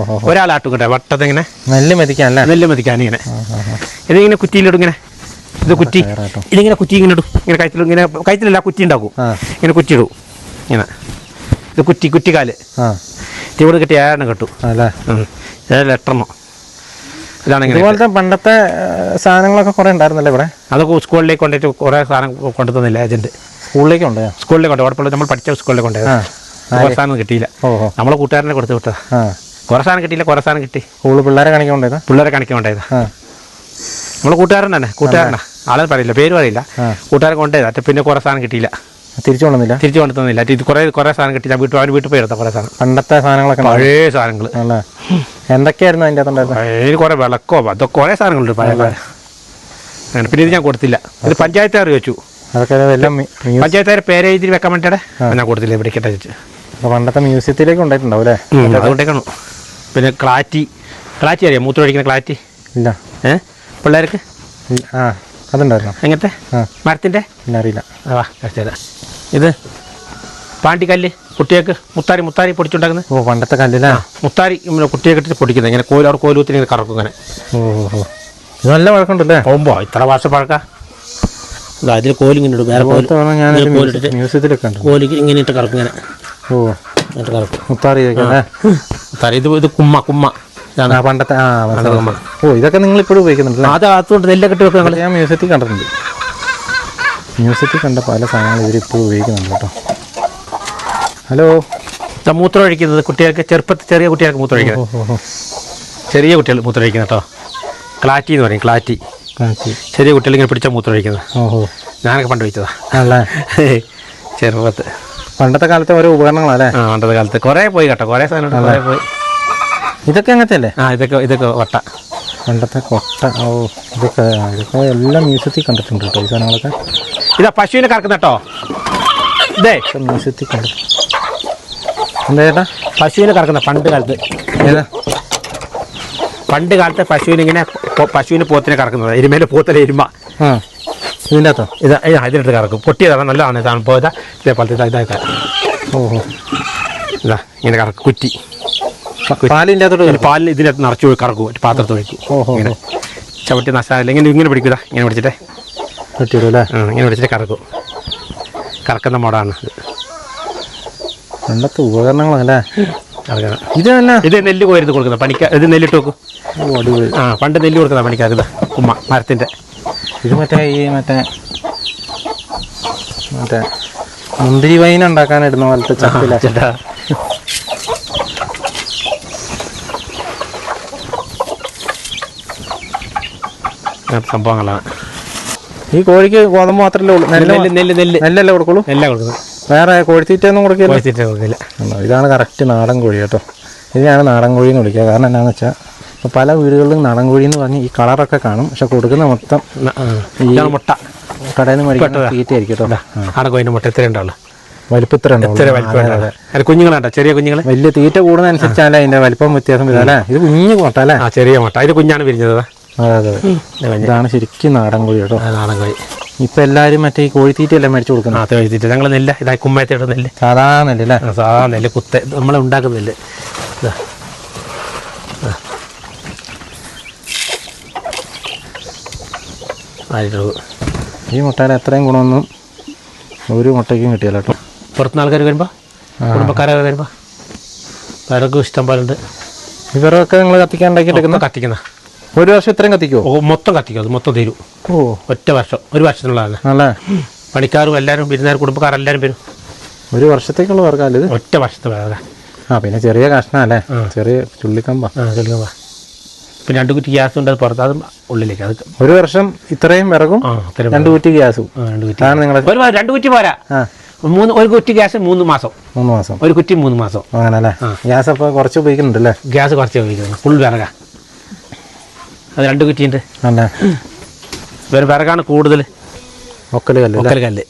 ഒരാളാട്ടും കേട്ടെ വട്ടത്തെ ഇങ്ങനെ നെല്ല് മെതിക്കാൻ ഇങ്ങനെ ഇതിങ്ങനെ കുറ്റിയിലിടും. ഇങ്ങനെ ഇത് കുറ്റി ഇതിങ്ങനെ കുറ്റി ഇങ്ങനെ ഇടും. ഇങ്ങനെ കയറ്റിലും ഇങ്ങനെ കയറ്റിലല്ല കുറ്റി ഉണ്ടാക്കും. ഇങ്ങനെ കുറ്റി ഇടും. ഇങ്ങനെ ഇത് കുറ്റിക്കാല് ഇവിടെ കെട്ടി 7 കെട്ടും. 7 8 ഇതാണ്.
ഇതുപോലത്തെ പണ്ടത്തെ സാധനങ്ങളൊക്കെ കുറെ ഉണ്ടായിരുന്നല്ലേ ഇവിടെ?
അതൊക്കെ സ്കൂളിലേക്ക് കൊണ്ടിട്ട് കുറെ സാധനം കൊണ്ടു തന്നില്ല ഏജന്റ്. സ്കൂളിലേക്ക് കൊണ്ട് കുഴപ്പമില്ല. നമ്മൾ പഠിച്ച സ്കൂളിലേക്ക് കൊണ്ടുപോയത് കുറെ സാധനം കിട്ടിയില്ല. നമ്മളെ കൂട്ടുകാരനെ കൊടുത്തു വിട്ടത്. കുറെ സാധനം കിട്ടിയില്ല, കുറെ സാധനം കിട്ടി. പിള്ളേരെ കാണിക്കാൻ കൊണ്ടുപോയത് നമ്മളെ കൂട്ടുകാരനാണ്. ആളെ പറയില്ല, പേര് പറയില്ല. കൂട്ടുകാരെ കൊണ്ടുപോയത്. പിന്നെ കുറെ സാധനം കിട്ടിയില്ല, തിരിച്ചു കൊണ്ടു തന്നില്ല. ഇത് കുറെ സാധനം കിട്ടില്ല. വീട്ടിൽ പോയി എടുത്ത കുറെ സാധനം, പണ്ടത്തെ സാധനങ്ങളൊക്കെ, പഴയ സാധനങ്ങൾ. എന്തൊക്കെയായിരുന്നു അതിൻ്റെ അകത്തുണ്ടായിരുന്നത്? അതിന് കുറെ വിളക്കോ അതൊക്കെ കുറെ സാധനങ്ങളുണ്ട് പഴയ കാലം. അങ്ങനെ പിന്നെ ഇത് ഞാൻ കൊടുത്തില്ല. ഇത് പഞ്ചായത്തുകാർ വെച്ചു. പഞ്ചായത്തുകാർ പേരെഴുതി വെക്കാൻ വേണ്ടിയിടെ ഞാൻ കൊടുത്തില്ല. ഇവിടെ കേട്ടാ വെച്ച് പണ്ടത്തെ മ്യൂസിയത്തിലേക്ക് ഉണ്ടായിട്ടുണ്ടാവും അല്ലേ? അതുകൊണ്ടേക്കാണു. പിന്നെ ക്ലാറ്റി അറിയാം? മൂത്രമൊഴിക്കുന്ന ക്ലാറ്റി ഇല്ല പിള്ളേർക്ക് അതുണ്ടായിരുന്നു. എങ്ങനത്തെ മരത്തിൻ്റെ? അറിയില്ല. ഇത് പാണ്ടിക്കല്ല് കുട്ടികൾക്ക് മുത്താരി പൊടിച്ചുണ്ടാക്കുന്നത്. പണ്ടത്തെ കല്ലില്ല. മുത്താരി കുട്ടിയെ കെട്ടി പൊടിക്കുന്നത്. ഇങ്ങനെ അവിടെ കോലൂത്തിന് ഇങ്ങനെ കറക്കും. ഇങ്ങനെ ഇത് നല്ല പഴക്കമുണ്ടല്ലേ? പോകുമ്പോൾ ഇത്ര വർഷം പഴക്ക. അതിൽ കോലിങ്ങനെ ഇടും. വേറെ കോലിക്ക് ഇങ്ങനെ ഇട്ട് കറക്കും. ഇങ്ങനെ കറക്കും മുത്താറി. ഇത് കുമ്മ പണ്ടത്തെ. ഇതൊക്കെ നിങ്ങൾ ഇപ്പോഴും ഉപയോഗിക്കുന്നുണ്ടല്ലോ? അത് അതുകൊണ്ട് നെല്ലൊക്കെ ഇട്ട് വെക്കും. ഞാൻ മ്യൂസിയത്തിൽ കണ്ടിട്ടുണ്ട്. മ്യൂസിയത്തിൽ കണ്ട പല സാധനങ്ങളും ഇവരിപ്പോഴും ഉപയോഗിക്കുന്നുണ്ട് കേട്ടോ. ഹലോ, മൂത്രം ഒഴിക്കുന്നത് കുട്ടികൾക്ക് ചെറിയ കുട്ടികൾക്ക് മൂത്രം ഒഴിക്കുന്നത്. ചെറിയ കുട്ടികൾ മൂത്രം ഒഴിക്കുന്നത് കേട്ടോ. ക്ലാറ്റി എന്ന് പറയും. ക്ലാറ്റി ചെറിയ കുട്ടികൾ ഇങ്ങനെ പിടിച്ച മൂത്രം ഒഴിക്കുന്നത്. ഞാനൊക്കെ പണ്ട് ഒഴിച്ചതാ ചെറുപ്പത്ത്. പണ്ടത്തെ കാലത്തെ ഓരോ ഉപകരണങ്ങളല്ലേ? പണ്ടത്തെ കാലത്ത് കുറേ പോയി കേട്ടോ. കുറേ സാധനം പോയി. ഇതൊക്കെ അങ്ങനത്തെ അല്ലേ? ഇതൊക്കെ കൊട്ട, പണ്ടത്തെ കൊട്ട. ഇതൊക്കെ എല്ലാം മ്യൂസിയത്തിൽ കണ്ടിട്ടുണ്ട് കേട്ടോ ഈ സാധനങ്ങളൊക്കെ. ഇതാ പശുവിനെ കറക്കുന്ന കേട്ടോ. ഇതേ മ്യൂസിയത്തിൽ കണ്ടിട്ടുണ്ട്. എന്താ ചേട്ടാ? പശുവിനെ കറക്കുന്ന പണ്ട് കാലത്ത്. പണ്ട് കാലത്തെ പശുവിന് പോത്തിനെ കറക്കുന്നത്. എരുമേലെ പോത്തല എരുമ. ഇതിൻ്റെ അകത്തോ? ഇതിനകത്ത് കറക്കും. പൊട്ടിയതാണ്, നല്ലതാണ്. സംഭവം ഇതേപോലത്തെ ഇതാക്കാൻ. ഇതാ ഇങ്ങനെ കറക്കും. കുറ്റി പാലിൻ്റെ പാലിന് ഇതിനകത്ത് നിറച്ച് കറക്കും. പാത്രത്തിൽ ഒഴിക്കും. ഇങ്ങനെ ചവിട്ടി നശാല ഇങ്ങനെ പിടിക്കുക. ഇങ്ങനെ പിടിച്ചിട്ട് വെട്ടിയിടൂല്ലേ? ഇങ്ങനെ പിടിച്ചിട്ട് കറക്കും. കറക്കുന്ന മോഡാണ് ഇത്. പണ്ടത്തെ ഉപകരണങ്ങളല്ലേ? ഇത് നെല്ല് കോരിത് കൊടുക്കുന്ന പണിക്കാർ. ഇത് നെല്ലിട്ട് വെക്കും. പണ്ട് നെല്ല് കൊടുക്കുന്ന പണിക്കാർ. ഇത് ഉമ്മ മരത്തിൻ്റെ. ഇത് മറ്റേ മുന്തിരി വൈൻ ഉണ്ടാക്കാനിടുന്ന പോലത്തെ ചപ്പില ചേട്ടാ. സംഭവങ്ങളാണ്. ഈ കോഴിക്ക് ഗോതമ്പ് മാത്രമല്ലേ ഉള്ളൂ? നെല്ലല്ലേ കൊടുക്കുള്ളൂ? നെല്ല കൊടുക്കുന്നത്. വേറെ കോഴിത്തീറ്റൊന്നും കൊടുക്കില്ല. ഇതാണ് കറക്റ്റ് നാടൻ കോഴി കേട്ടോ. ഇതിനാണ് നാടൻ കോഴി എന്ന് വിളിക്കുക. കാരണം എന്താണെന്ന് വെച്ചാൽ ഇപ്പോൾ പല വീടുകളിലും നാടൻ കോഴി എന്ന് പറഞ്ഞ് ഈ കളറൊക്കെ കാണും. പക്ഷെ കൊടുക്കുന്ന മൊത്തം ഈ മുട്ട കടയിൽ നിന്ന് മേടിക്കുന്ന തീറ്റയായിരിക്കും കേട്ടോ. നാടൻ കോഴിൻ്റെ മുട്ട ഇത്രയും ഉണ്ടാവുള്ളൂ.
വലിപ്പം ഇത്ര
വലിപ്പം കുഞ്ഞുങ്ങളുണ്ടോ, ചെറിയ കുഞ്ഞുങ്ങൾ
വലിയ തീറ്റ കൂടുന്നതനുസരിച്ചാലേ അതിന്റെ വലിപ്പം വ്യത്യാസം വരും അല്ലേ? ഇത് കുഞ്ഞു മുട്ട അല്ലേ?
ആ ചെറിയ മുട്ട. അതിന് കുഞ്ഞാണ് വിരിഞ്ഞത്.
അതെ അതെ, ഇതാണ് ശരിക്കും നാടൻ കോഴി കേട്ടോ.
നാടൻ കോഴി.
ഇപ്പൊ എല്ലാരും മറ്റേ ഈ കോഴിത്തീറ്റയല്ലേ മേടിച്ചു കൊടുക്കുന്നത്?
ആ കോഴിത്തീറ്റ. ഞങ്ങൾ നെല്ല് ഇതാ കുമ്മയത്തോടെ നെല്ല്,
സാധാ നെല്ല് അല്ലേ?
സാധാ നെല്ല് കുത്ത നമ്മൾ ഉണ്ടാക്കുന്ന നെല്ല്.
ഈ മുട്ടയിൽ എത്രയും ഗുണമൊന്നും ഒരു മുട്ടയ്ക്കും കിട്ടിയല്ലോ കേട്ടോ.
പുറത്തുനിന്ന് ആൾക്കാർ വരുമ്പോൾ, കുടുംബക്കാരൊക്കെ വരുമ്പോൾ അവരൊക്കെ ഇഷ്ടം പോലെ ഉണ്ട്.
ഇവരൊക്കെ നിങ്ങൾ കത്തിക്കാൻ ഉണ്ടാക്കിയിട്ടേക്കുന്ന
കത്തിക്കുന്ന
ഒരു വർഷം ഇത്രയും കത്തിക്കുമോ?
മൊത്തം കത്തിക്കും, അത് മൊത്തം തീരും.
ഓ,
ഒറ്റ വർഷം, ഒരു വർഷത്തിനുള്ളതാണ്.
അല്ലേ?
പണിക്കാരും എല്ലാവരും വിരുന്നുകാർ കുടുംബക്കാരെല്ലാവരും വരും.
ഒരു വർഷത്തേക്കുള്ള വർക്കാല്ലേ ഇത്?
ഒറ്റ വർഷത്തെ വേറെ.
ആ പിന്നെ ചെറിയ കഷ്ണം അല്ലേ? ചെറിയ ചുള്ളിക്കമ്പ.
ചുള്ളിക്കമ്പ. പിന്നെ 2 കുറ്റി ഗ്യാസ് ഉണ്ട്, അത് പുറത്ത്, അതും ഉള്ളിലേക്ക്. അത്
ഒരു വർഷം ഇത്രയും വിറകും 2 കുറ്റി ഗ്യാസും. 2
കുറ്റി പോരാ, ഒരു കുറ്റി ഗ്യാസ് 3 മാസം.
3 മാസം
ഒരു കുറ്റി 3 മാസം.
അങ്ങനെ അല്ലേ? ഗ്യാസ് അപ്പോൾ കുറച്ച് ഉപയോഗിക്കുന്നുണ്ടല്ലേ?
ഗ്യാസ് കുറച്ച് ഉപയോഗിക്കുന്നു, ഫുൾ വിറകാ. അത് 2 കുറ്റിയുണ്ട്
അല്ലേ?
വിറകാണ് കൂടുതൽ.
ഒക്കല് കല്ല്.
കല്ല്.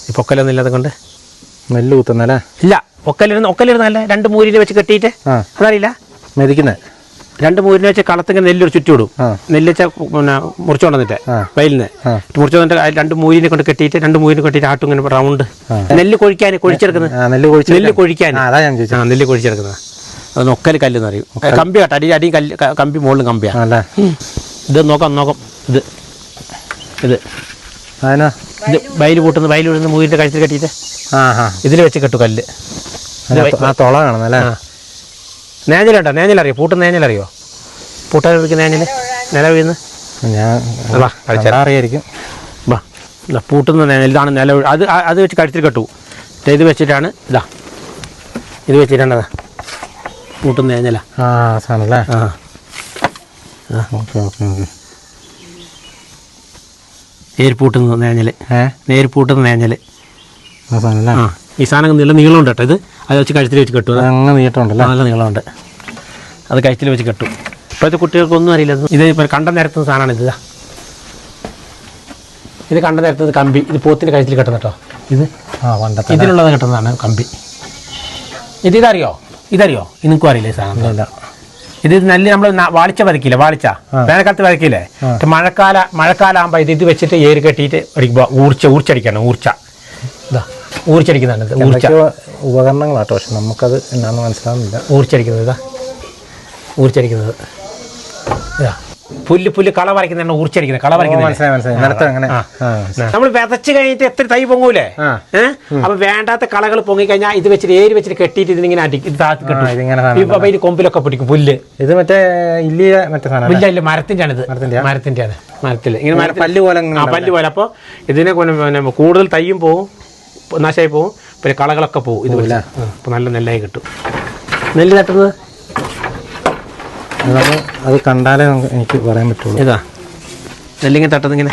ഈ പൊക്കലൊന്നും ഇല്ലാതെ കൊണ്ട്
നെല്ല് കുത്തുന്നല്ലേ?
ഇല്ല, ഒക്കലിരുന്നല്ല, 2 മൂരിനെ വെച്ച് കെട്ടിയിട്ട്. അതറിയില്ല
മെതിക്കുന്നത്?
2 മൂരിനെ വെച്ച് കളത്തിങ്ങനെ നെല്ലൊരു ചുറ്റിവിടും. നെല്ല് വെച്ചാൽ പിന്നെ മുറിച്ചോണ്ട് വന്നിട്ട് വയലിൽ നിന്ന് മുറിച്ചു വന്നിട്ട് 2 മൂരിനെ കൊണ്ട് കെട്ടിയിട്ട് 2 മൂരിനെ കെട്ടിയിട്ട് ആട്ടും ഇങ്ങനെ റൗണ്ട്. നെല്ല് കൊഴിക്കാൻ കൊഴിച്ചെടുക്കുന്നത്. നെല്ല് കൊഴിക്കാൻ നെല്ല് കൊഴിച്ചെടുക്കുന്നത്. അത് ഒക്കല് കല്ല് എന്ന് പറയും. കമ്പി കേട്ടോ, അടി കല്ല്, കമ്പി മുകളിലും കമ്പിയാണ്. ഇത് നോക്കാം. ഇത് വയൽ കൂട്ടുന്ന, വയൽ വിടുന്ന മൂരിന്റെ കഴുത്തിൽ കെട്ടിയിട്ട് ഇതിൽ വെച്ച് കെട്ടു കല്ല്.
തുള കാണുന്നല്ലേ?
നേഞ്ഞലുണ്ടോ? നേഞ്ഞലറിയോ? പൂട്ടുന്ന നേഞ്ഞലറിയോ? പൂട്ടാൻ വിളിക്കുന്ന നേഞ്ഞല്, നില വീഴുന്ന.
അറിയായിരിക്കും.
പൂട്ടുന്ന നേഞ്ഞൽ, ഇതാണ് നില. അത് വെച്ച് കഴുത്തിൽ കെട്ടു. ഇത് വെച്ചിട്ടാണ് ഇത് വെച്ചിട്ടാണ് പൂട്ടുന്ന നേഞ്ഞല.
സാധനല്ലേ?
നേരിപ്പൂട്ടുന്ന നേഞ്ഞല്. നേരിപ്പൂട്ടുന്ന നേഞ്ഞല്. ഈ സാധനം നീളമുണ്ട് കേട്ടോ. ഇത് അത് വെച്ച് കഴുത്തിൽ വെച്ച് കെട്ടു.
അങ്ങനെ നീട്ടമുണ്ടല്ലോ,
നല്ല നീളമുണ്ട്. അത് കഴുത്തിൽ വെച്ച് കെട്ടു. ഇപ്പോഴത്തെ കുട്ടികൾക്കൊന്നും അറിയില്ല. ഇത് കണ്ട നിരത്തുന്ന സാധനമാണ്. ഇത് കണ്ട നിരത്തുന്നത് കമ്പി. ഇത് പോത്തിൻ്റെ കഴുത്തിൽ കെട്ടുന്ന കേട്ടോ. ഇത് ഇതിലുള്ളത് കെട്ടുന്നതാണ് കമ്പി. ഇതറിയോ? നിനക്കും അറിയില്ല ഈ സാധനം. ഇത് നെല്ല് നമ്മൾ വാളിച്ച വരക്കില്ല, വേനൽക്കാലത്ത് വരക്കില്ലേ? മഴക്കാലം ആകുമ്പോൾ ഇത് വെച്ചിട്ട് ഏര് കെട്ടിയിട്ട് ഊർച്ചടിക്കണം. ഊർച്ചടിക്കുന്നതാണ്.
ഉപകരണങ്ങളാട്ടോ, പക്ഷെ നമുക്കത് എന്നാന്ന് മനസ്സിലാവുന്നില്ല.
ഊർച്ചടിക്കുന്നത് പുല്ല് കള വരയ്ക്കുന്ന ഊർച്ചടിക്കുന്നത്. കള വരയ്ക്കുന്നത് നമ്മൾ വിതച്ച് കഴിഞ്ഞിട്ട് എത്ര തൈ പൊങ്ങൂലേ? അപ്പൊ വേണ്ടാത്ത കളകൾ പൊങ്ങിക്കഴിഞ്ഞാൽ ഇത് വെച്ചിട്ട് ഏരി വെച്ചിട്ട് കെട്ടിയിട്ട് ഇതിങ്ങനെ ഇപ്പൊ ഇതിന് കൊമ്പിലൊക്കെ പിടിക്കും പുല്ല്.
ഇത് മറ്റേ
ഇല്ല, മരത്തിന്റെയാണ്. ഇത് മരത്തിൽ ഇങ്ങനെ പല്ല് പോലെ. അപ്പൊ ഇതിനെ പിന്നെ കൂടുതൽ തൈയും പോവും, നാശമായി പോവും, പിന്നെ കളകളൊക്കെ പോവും. ഇത് അപ്പൊ നല്ല നെല്ലായി കിട്ടും. നെല്ല് തട്ടുന്നത്
അത് കണ്ടാലേ എനിക്ക് പറയാൻ പറ്റുള്ളൂ.
നെല്ലിങ്ങനെ തട്ടുന്നത് ഇങ്ങനെ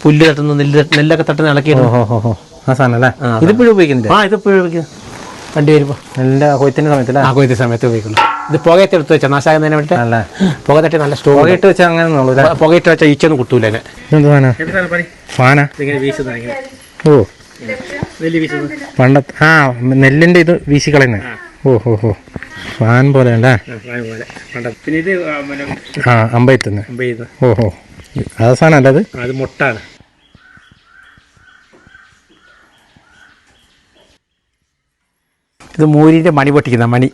പുല്ല് തട്ടുന്നു, നെല്ലൊക്കെ തട്ടുന്ന ഇളക്കിയിട്ട്.
ആ സാധനം അല്ലേ? ഇതിപ്പോഴും ഉപയോഗിക്കുന്നില്ല?
ഇതിപ്പോഴും ഉപയോഗിക്കുന്നു. വണ്ടി വരുമ്പോൾ
നെല്ല് കൊയ്ത്തിന്റെ സമയത്തല്ലേ?
കൊയ്ത്ത സമയത്ത് ഉപയോഗിക്കുന്നു. ഇത് പുകയത്ത് എടുത്ത് വെച്ചാൽ നാശാകുന്നതിനെ വേണ്ടിയിട്ട്. പുക തട്ടി നല്ല സ്റ്റോർ
പുകയിട്ട് വെച്ചാൽ അങ്ങനെ
പുകയിട്ട് വെച്ചാൽ ഈച്ചൊന്നും കുട്ടൂല.
നെല്ലിന്റെ ഇത് വീശി കളയുന്നത്. ഓഹോ, ഫാൻ പോലെ ഉണ്ടേ? അമ്പയത്തുന്നു. ഓഹോ, അത് സാധനം അല്ല?
അത് മുട്ടാണ്. ഇത് മൂരിന്റെ മണി പൊട്ടിക്കുന്ന മണി.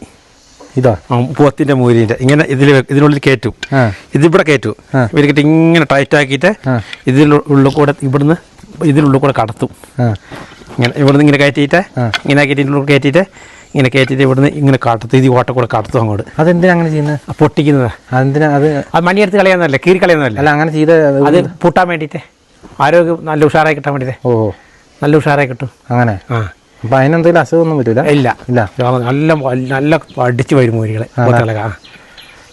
ഇതാ
പോത്തിന്റെ മൂരിന്റെ ഇങ്ങനെ ഇതിനുള്ളിൽ കയറ്റും. ഇതിവിടെ കയറ്റും. ഇവരിക്കിട്ട് ഇങ്ങനെ ടൈറ്റ് ആക്കിയിട്ട് ഇതിനുള്ളിൽ കൂടെ കടത്തും. ഇങ്ങനെ ഇവിടുന്ന് ഇങ്ങനെ കയറ്റിയിട്ട് ഇങ്ങനെ ആക്കിയിട്ട് കയറ്റിയിട്ട് ഇങ്ങനെ കയറ്റിയിട്ട് ഇവിടുന്ന് ഇങ്ങനെ കടത്തും. ഇത് ഓട്ട കൂടെ കടത്തും അങ്ങോട്ട്.
അതെന്തിനാ അങ്ങനെ ചെയ്യുന്നത്?
പൊട്ടിക്കുന്നത്.
അതെന്തിനാ? അത്
മണിയെടുത്ത് കളയാന്നല്ലേ, കീറി കളയുന്നതല്ല.
അല്ല, അങ്ങനെ ചെയ്ത്
അത് പൂട്ടാൻ വേണ്ടിയിട്ട്, ആരോഗ്യം നല്ല ഉഷാറായി കിട്ടാൻ വേണ്ടിയിട്ട്.
ഓഹോ,
നല്ല ഉഷാറായി കിട്ടും അങ്ങനെ.
അപ്പൊ അതിനെന്തെങ്കിലും അസുഖമൊന്നും വരില്ല?
ഇല്ല. നല്ല അടിച്ചു വരും മൂരികളെ.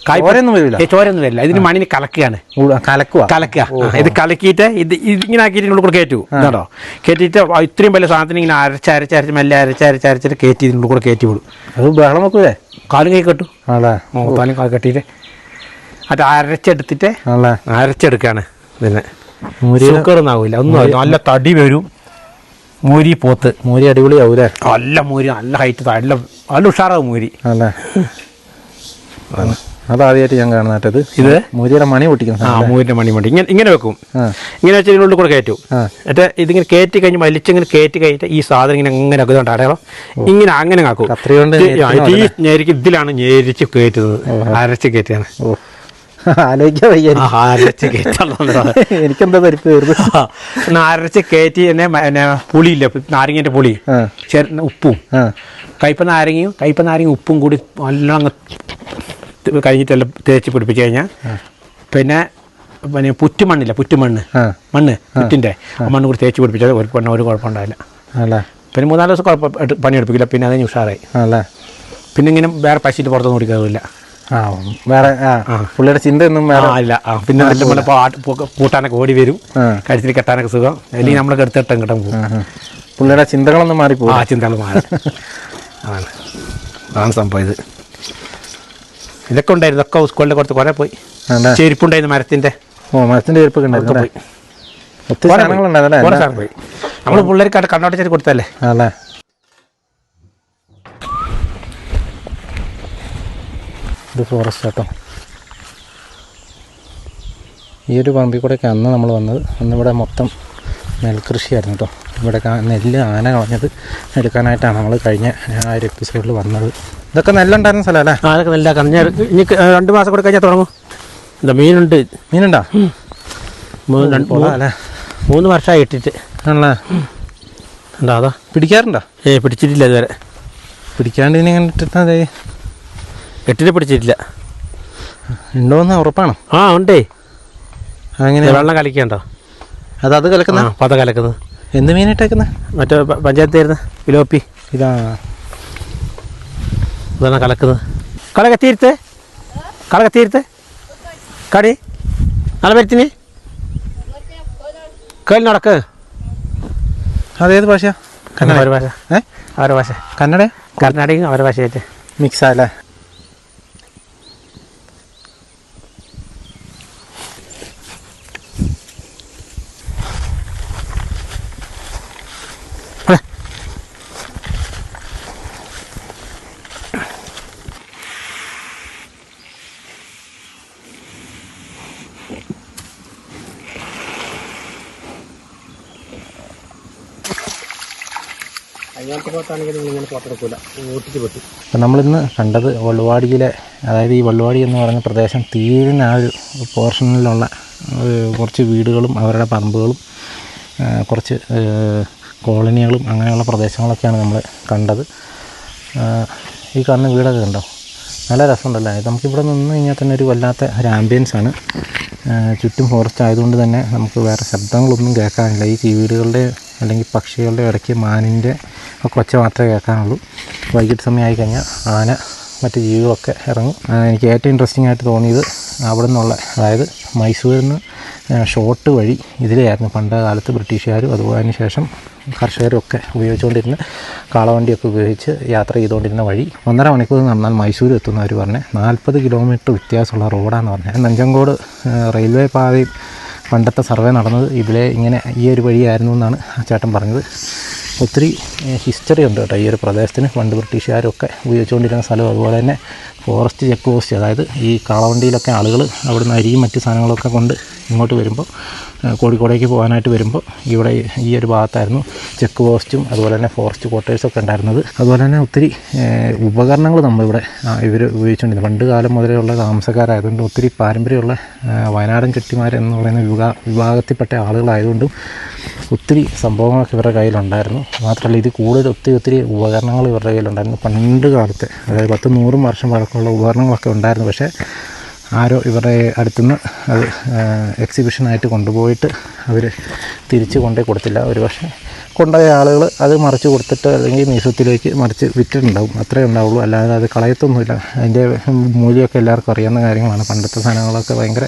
ചോരൊന്നും വരില്ല. ഇതിന് മണ്ണിന് കലക്കുകയാണ്. കലക്കുക. ഇത് കലക്കിയിട്ട് ഇങ്ങനെ ആക്കിയിട്ട് ഇതിനുള്ളിൽ കൂടെ കയറ്റു. കേട്ടോ, കയറ്റിയിട്ട് ഇത്രയും വലിയ സാധനത്തിന് ഇങ്ങനെ അരച്ചരച്ച് മെല്ലെ അരച്ചരച്ചിട്ട് കയറ്റി ഇതിനുള്ളിൽ കൂടെ കയറ്റി വിടും.
അത് ബഹളം വെക്കൂലേ?
കാലും കൈ കെട്ടു. കാലും കാൽ കെട്ടിയിട്ട് അത് അരച്ചെടുക്കുകയാണ്. ഇതിനെ സുഖറൊന്നാവില്ല, ഒന്നും നല്ല തടി വരും. മൂരി പോത്ത്.
മൂരി അടിപൊളിയാവൂലേ?
നല്ല മൂരി, നല്ല ഹൈറ്റ്, നല്ല ഉഷാറാവും മൂരി
അല്ലേ? അതാദ്യമായിട്ട് ഞാൻ കാണുന്നത്. ഇത് മൂരിയുടെ മണി പൊട്ടിക്കുന്ന.
മൂരിന്റെ മണി ഇങ്ങനെ വെക്കും. ഇങ്ങനെ വെച്ച് ഇതിനുള്ളിൽ കൂടെ കയറ്റും. എന്നിട്ട് ഇതിങ്ങനെ കയറ്റി കഴിഞ്ഞ് വലിച്ചിങ്ങനെ കയറ്റി കഴിഞ്ഞിട്ട് ഈ സാധനം ഇങ്ങനെ അകത്തുണ്ട് അടയാളം ഇങ്ങനെ അങ്ങനെ ആക്കും. ഞെരിക്ക് ഇതിലാണ് ഞെരിച്ച് കയറ്റുന്നത്. അരച്ച് കയറ്റിയാണ്.
എനിക്കെന്താ പരിപ്പ്
അരച്ച് കയറ്റി തന്നെ പുളിയില്ല, നാരങ്ങന്റെ പുളി, ഉപ്പും കയ്പ നാരങ്ങയും ഉപ്പും കൂടി നല്ലോണം കഴിഞ്ഞിട്ടെല്ലാം തേച്ച് പിടിപ്പിച്ച് കഴിഞ്ഞാൽ പിന്നെ പുറ്റുമണ്ണില്ല, പുറ്റിൻ്റെ മണ്ണ് കൂടി തേച്ച് പിടിപ്പിച്ചാൽ ഒരു കുഴപ്പമുണ്ടാവില്ല. പിന്നെ 4 ദിവസം പണിയെടുപ്പിക്കില്ല. പിന്നെ അതിന് ഉഷാറായി. പിന്നെ ഇങ്ങനെ വേറെ പശുവിൻ്റെ പുറത്തൊന്നും ഓടിക്കാറില്ല.
വേറെ പുള്ളിയുടെ ചിന്ത ഒന്നും
ഇല്ല. പിന്നെ നല്ല പോലെ കൂട്ടാനൊക്കെ ഓടി വരും, കഴുത്തിൽ കെട്ടാനൊക്കെ സുഖം. അല്ലെങ്കിൽ നമ്മളൊക്കെ എടുത്തിട്ട് കിട്ടാൻ പോകും.
പുള്ളിയുടെ ചിന്തകളൊന്നും മാറിപ്പോകും.
ചിന്തകൾ മാറി. അതാണ് സംഭവം. ഇതൊക്കെ ഉണ്ടായിരുന്നു. ഇതൊക്കെ സ്കൂളിൻ്റെ കുറച്ച് കുറേ പോയി. ചെരുപ്പുണ്ടായിരുന്നു മരത്തിൻ്റെ.
ചെരുപ്പൊക്കെ ഉണ്ടായിരുന്നു.
പോയി. നമ്മൾ പിള്ളേർക്ക് കണ്ണോട്ട് ചെരുപ്പ് കൊടുത്തല്ലേ.
അല്ലേ? ഇത് ഫോറസ്റ്റ് കേട്ടോ. ഈ ഒരു പറമ്പിൽ കൂടെയൊക്കെ അന്ന് നമ്മൾ വന്നത്. അന്നിവിടെ മൊത്തം നെൽകൃഷിയായിരുന്നു കേട്ടോ. ഇവിടെ നെല്ല് ആന കളഞ്ഞത് എടുക്കാനായിട്ടാണ് നമ്മൾ കഴിഞ്ഞ ആ ഒരു എപ്പിസോഡിൽ വന്നത്. ഇതൊക്കെ നെല്ലുണ്ടായിരുന്ന സ്ഥലമല്ലേ?
അതൊക്കെ നെല്ല കഞ്ഞ. ഇനി 2 മാസം കൂടെ കഴിഞ്ഞാൽ തുടങ്ങും. എന്താ മീനുണ്ടാ? 3 വർഷമായി ഇട്ടിട്ട്.
ആണല്ലേ?
ഉണ്ടോ? അതാ
പിടിക്കാറുണ്ടോ?
പിടിച്ചിട്ടില്ല ഇതുവരെ.
പിടിക്കാണ്ട് ഇനി കണ്ടിട്ടാ
എട്ടിനെ പിടിച്ചിട്ടില്ല.
ഉണ്ടോന്ന് ഉറപ്പാണോ?
ഉണ്ടേ.
അങ്ങനെ
വെള്ളം കലക്കണ്ടോ?
അത് കലക്കുന്ന
പത കലക്കുന്നത്.
എന്ത് മീനിട്ടേക്കുന്നത്?
മറ്റേ പഞ്ചായത്ത് തരുന്ന പിലോപ്പി. ഇതാണ് കലക്കുന്നത്. കള കത്തിയിരുത്ത് കടി നല്ല പരത്തിന് കല്ല് നടക്ക്.
അതേത് ഭാഷ?
അവരുടെ ഭാഷ. അവരുടെ ഭാഷ
കന്നഡ,
കർണാടകയും അവരുടെ ഭാഷയായിട്ട്
മിക്സ് ആല്ലേ? അപ്പം നമ്മളിന്ന് കണ്ടത് വള്ളുവാടിയിലെ, അതായത് ഈ വള്ളുവാടി എന്ന് പറയുന്ന പ്രദേശം തീരുന്ന ആ ഒരു പോർഷനിലുള്ള കുറച്ച് വീടുകളും അവരുടെ പറമ്പുകളും കുറച്ച് കോളനികളും അങ്ങനെയുള്ള പ്രദേശങ്ങളൊക്കെയാണ് നമ്മൾ കണ്ടത്. ഈ കാണുന്ന വീടൊക്കെ കണ്ടോ? നല്ല രസമുണ്ടല്ലേ? നമുക്കിവിടെ നിന്ന് കഴിഞ്ഞാൽ തന്നെ ഒരു വല്ലാത്ത ഒരു ആംബിയൻസാണ്. ചുറ്റും ഫോറസ്റ്റ് ആയതുകൊണ്ട് തന്നെ നമുക്ക് വേറെ ശബ്ദങ്ങളൊന്നും കേൾക്കാനില്ല. ഈ വീടുകളുടെ അല്ലെങ്കിൽ പക്ഷികളുടെ ഇടയ്ക്ക് മാനിൻ്റെ ഒക്കെ ഒച്ച മാത്രമേ കേൾക്കാനുള്ളൂ. വൈകിട്ട് സമയമായി കഴിഞ്ഞാൽ ആന മറ്റ് ജീവികളൊക്കെ ഇറങ്ങും. എനിക്ക് ഏറ്റവും ഇൻട്രസ്റ്റിംഗ് ആയിട്ട് തോന്നിയത് അവിടെ നിന്നുള്ള, അതായത് മൈസൂരിൽ നിന്ന് ഷോട്ട് വഴി ഇതിലെയായിരുന്നു പണ്ട് കാലത്ത് ബ്രിട്ടീഷുകാരും അതുപോലെ അതിന് ശേഷം കർഷകരും ഒക്കെ ഉപയോഗിച്ചുകൊണ്ടിരുന്ന കാളവണ്ടിയൊക്കെ ഉപയോഗിച്ച് യാത്ര ചെയ്തുകൊണ്ടിരുന്ന വഴി 1.5 മണിക്കൂർ നടന്നാൽ മൈസൂർ എത്തുന്നവർ പറഞ്ഞ് 40 കിലോമീറ്റർ വ്യത്യാസമുള്ള റോഡാണെന്ന് പറഞ്ഞത്. നഞ്ചങ്കോട് റെയിൽവേ പാതയിൽ പണ്ടത്തെ സർവേ നടന്നത് ഇതിലെ ഇങ്ങനെ ഈ ഒരു വഴിയായിരുന്നു എന്നാണ് ചേട്ടൻ പറഞ്ഞത്. ഒത്തിരി ഹിസ്റ്ററി ഉണ്ട് കേട്ടോ ഈ ഒരു പ്രദേശത്തിന്. പണ്ട് ബ്രിട്ടീഷുകാരൊക്കെ ഉപയോഗിച്ചുകൊണ്ടിരുന്ന സ്ഥലം. അതുപോലെ തന്നെ ഫോറസ്റ്റ് ചെക്ക് പോസ്റ്റ്, അതായത് ഈ കാളവണ്ടിയിലൊക്കെ ആളുകൾ അവിടുന്ന് അരിയും മറ്റ് സാധനങ്ങളൊക്കെ കൊണ്ട് ഇങ്ങോട്ട് വരുമ്പോൾ, കോഴിക്കോടേക്ക് പോകാനായിട്ട് വരുമ്പോൾ ഇവിടെ ഈ ഒരു ഭാഗത്തായിരുന്നു ചെക്ക് പോസ്റ്റും അതുപോലെ തന്നെ ഫോറസ്റ്റ് ക്വാർട്ടേഴ്സൊക്കെ ഉണ്ടായിരുന്നത്. അതുപോലെ തന്നെ ഒത്തിരി ഉപകരണങ്ങൾ നമ്മളിവിടെ ഇവർ ഉപയോഗിച്ചുകൊണ്ടിരുന്നത്. പണ്ട് കാലം മുതലുള്ള താമസക്കാരായതുകൊണ്ട് ഒത്തിരി പാരമ്പര്യമുള്ള വയനാടൻ ചെട്ടിമാർ എന്ന് പറയുന്ന വിഭാഗത്തിൽപ്പെട്ട ആളുകളായതുകൊണ്ടും ഒത്തിരി സംഭവങ്ങളൊക്കെ ഇവരുടെ കയ്യിലുണ്ടായിരുന്നു. മാത്രമല്ല ഇത് കൂടുതൽ ഒത്തിരി ഉപകരണങ്ങൾ ഇവരുടെ കയ്യിലുണ്ടായിരുന്നു. പണ്ട് കാലത്തെ, അതായത് 10-100 വർഷം പഴക്കമുള്ള ഉപകരണങ്ങളൊക്കെ ഉണ്ടായിരുന്നു. പക്ഷേ ആരോ ഇവരുടെ അടുത്തുനിന്ന് അത് എക്സിബിഷനായിട്ട് കൊണ്ടുപോയിട്ട് അവർ തിരിച്ച് കൊണ്ടേ കൊടുത്തില്ല. ഒരു പക്ഷേ കൊണ്ടുപോയ ആളുകൾ അത് മറിച്ച് കൊടുത്തിട്ട് അല്ലെങ്കിൽ മ്യൂസിയത്തിലേക്ക് മറിച്ച് വിറ്റിട്ടുണ്ടാവും. അത്രേ ഉണ്ടാവുള്ളൂ. അല്ലാതെ അത് കളയത്തൊന്നുമില്ല. അതിൻ്റെ മൂല്യമൊക്കെ എല്ലാവർക്കും അറിയാവുന്ന കാര്യങ്ങളാണ്. പണ്ടത്തെ സാധനങ്ങളൊക്കെ ഭയങ്കര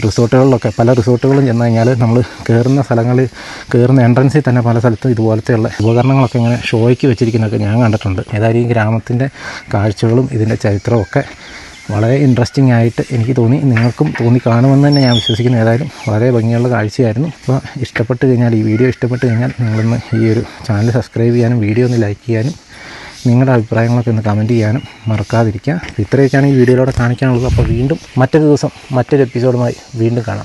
റിസോർട്ടുകളിലൊക്കെ, പല റിസോർട്ടുകളും ചെന്ന് കഴിഞ്ഞാൽ നമ്മൾ കയറുന്ന സ്ഥലങ്ങളിൽ, കയറുന്ന എൻട്രൻസിൽ തന്നെ പല സ്ഥലത്തും ഇതുപോലത്തെയുള്ള ഉപകരണങ്ങളൊക്കെ ഇങ്ങനെ ഷോയ്ക്ക് വെച്ചിരിക്കുന്നതൊക്കെ ഞാൻ കണ്ടിട്ടുണ്ട്. ഏതായാലും ഈ ഗ്രാമത്തിൻ്റെ കാഴ്ചകളും ഇതിൻ്റെ ചരിത്രമൊക്കെ വളരെ ഇൻട്രസ്റ്റിംഗ് ആയിട്ട് എനിക്ക് തോന്നി, നിങ്ങൾക്കും തോന്നി കാണുമെന്ന് തന്നെ ഞാൻ വിശ്വസിക്കുന്നു. ഏതായാലും വളരെ ഭംഗിയുള്ള കാഴ്ചയായിരുന്നു. അപ്പോൾ ഇഷ്ടപ്പെട്ട് കഴിഞ്ഞാൽ, ഈ വീഡിയോ ഇഷ്ടപ്പെട്ട് കഴിഞ്ഞാൽ നിങ്ങളൊന്ന് ഈ ഒരു ചാനൽ സബ്സ്ക്രൈബ് ചെയ്യാനും വീഡിയോ ഒന്ന് ലൈക്ക് ചെയ്യാനും നിങ്ങളുടെ അഭിപ്രായങ്ങളൊക്കെ ഒന്ന് കമൻറ്റ് ചെയ്യാനും മറക്കാതിരിക്കുക. ഇത്രയൊക്കെയാണ് ഈ വീഡിയോയിലൂടെ കാണിക്കാനുള്ളത്. അപ്പോൾ വീണ്ടും മറ്റൊരു ദിവസം മറ്റൊരു എപ്പിസോഡുമായി വീണ്ടും കാണാം.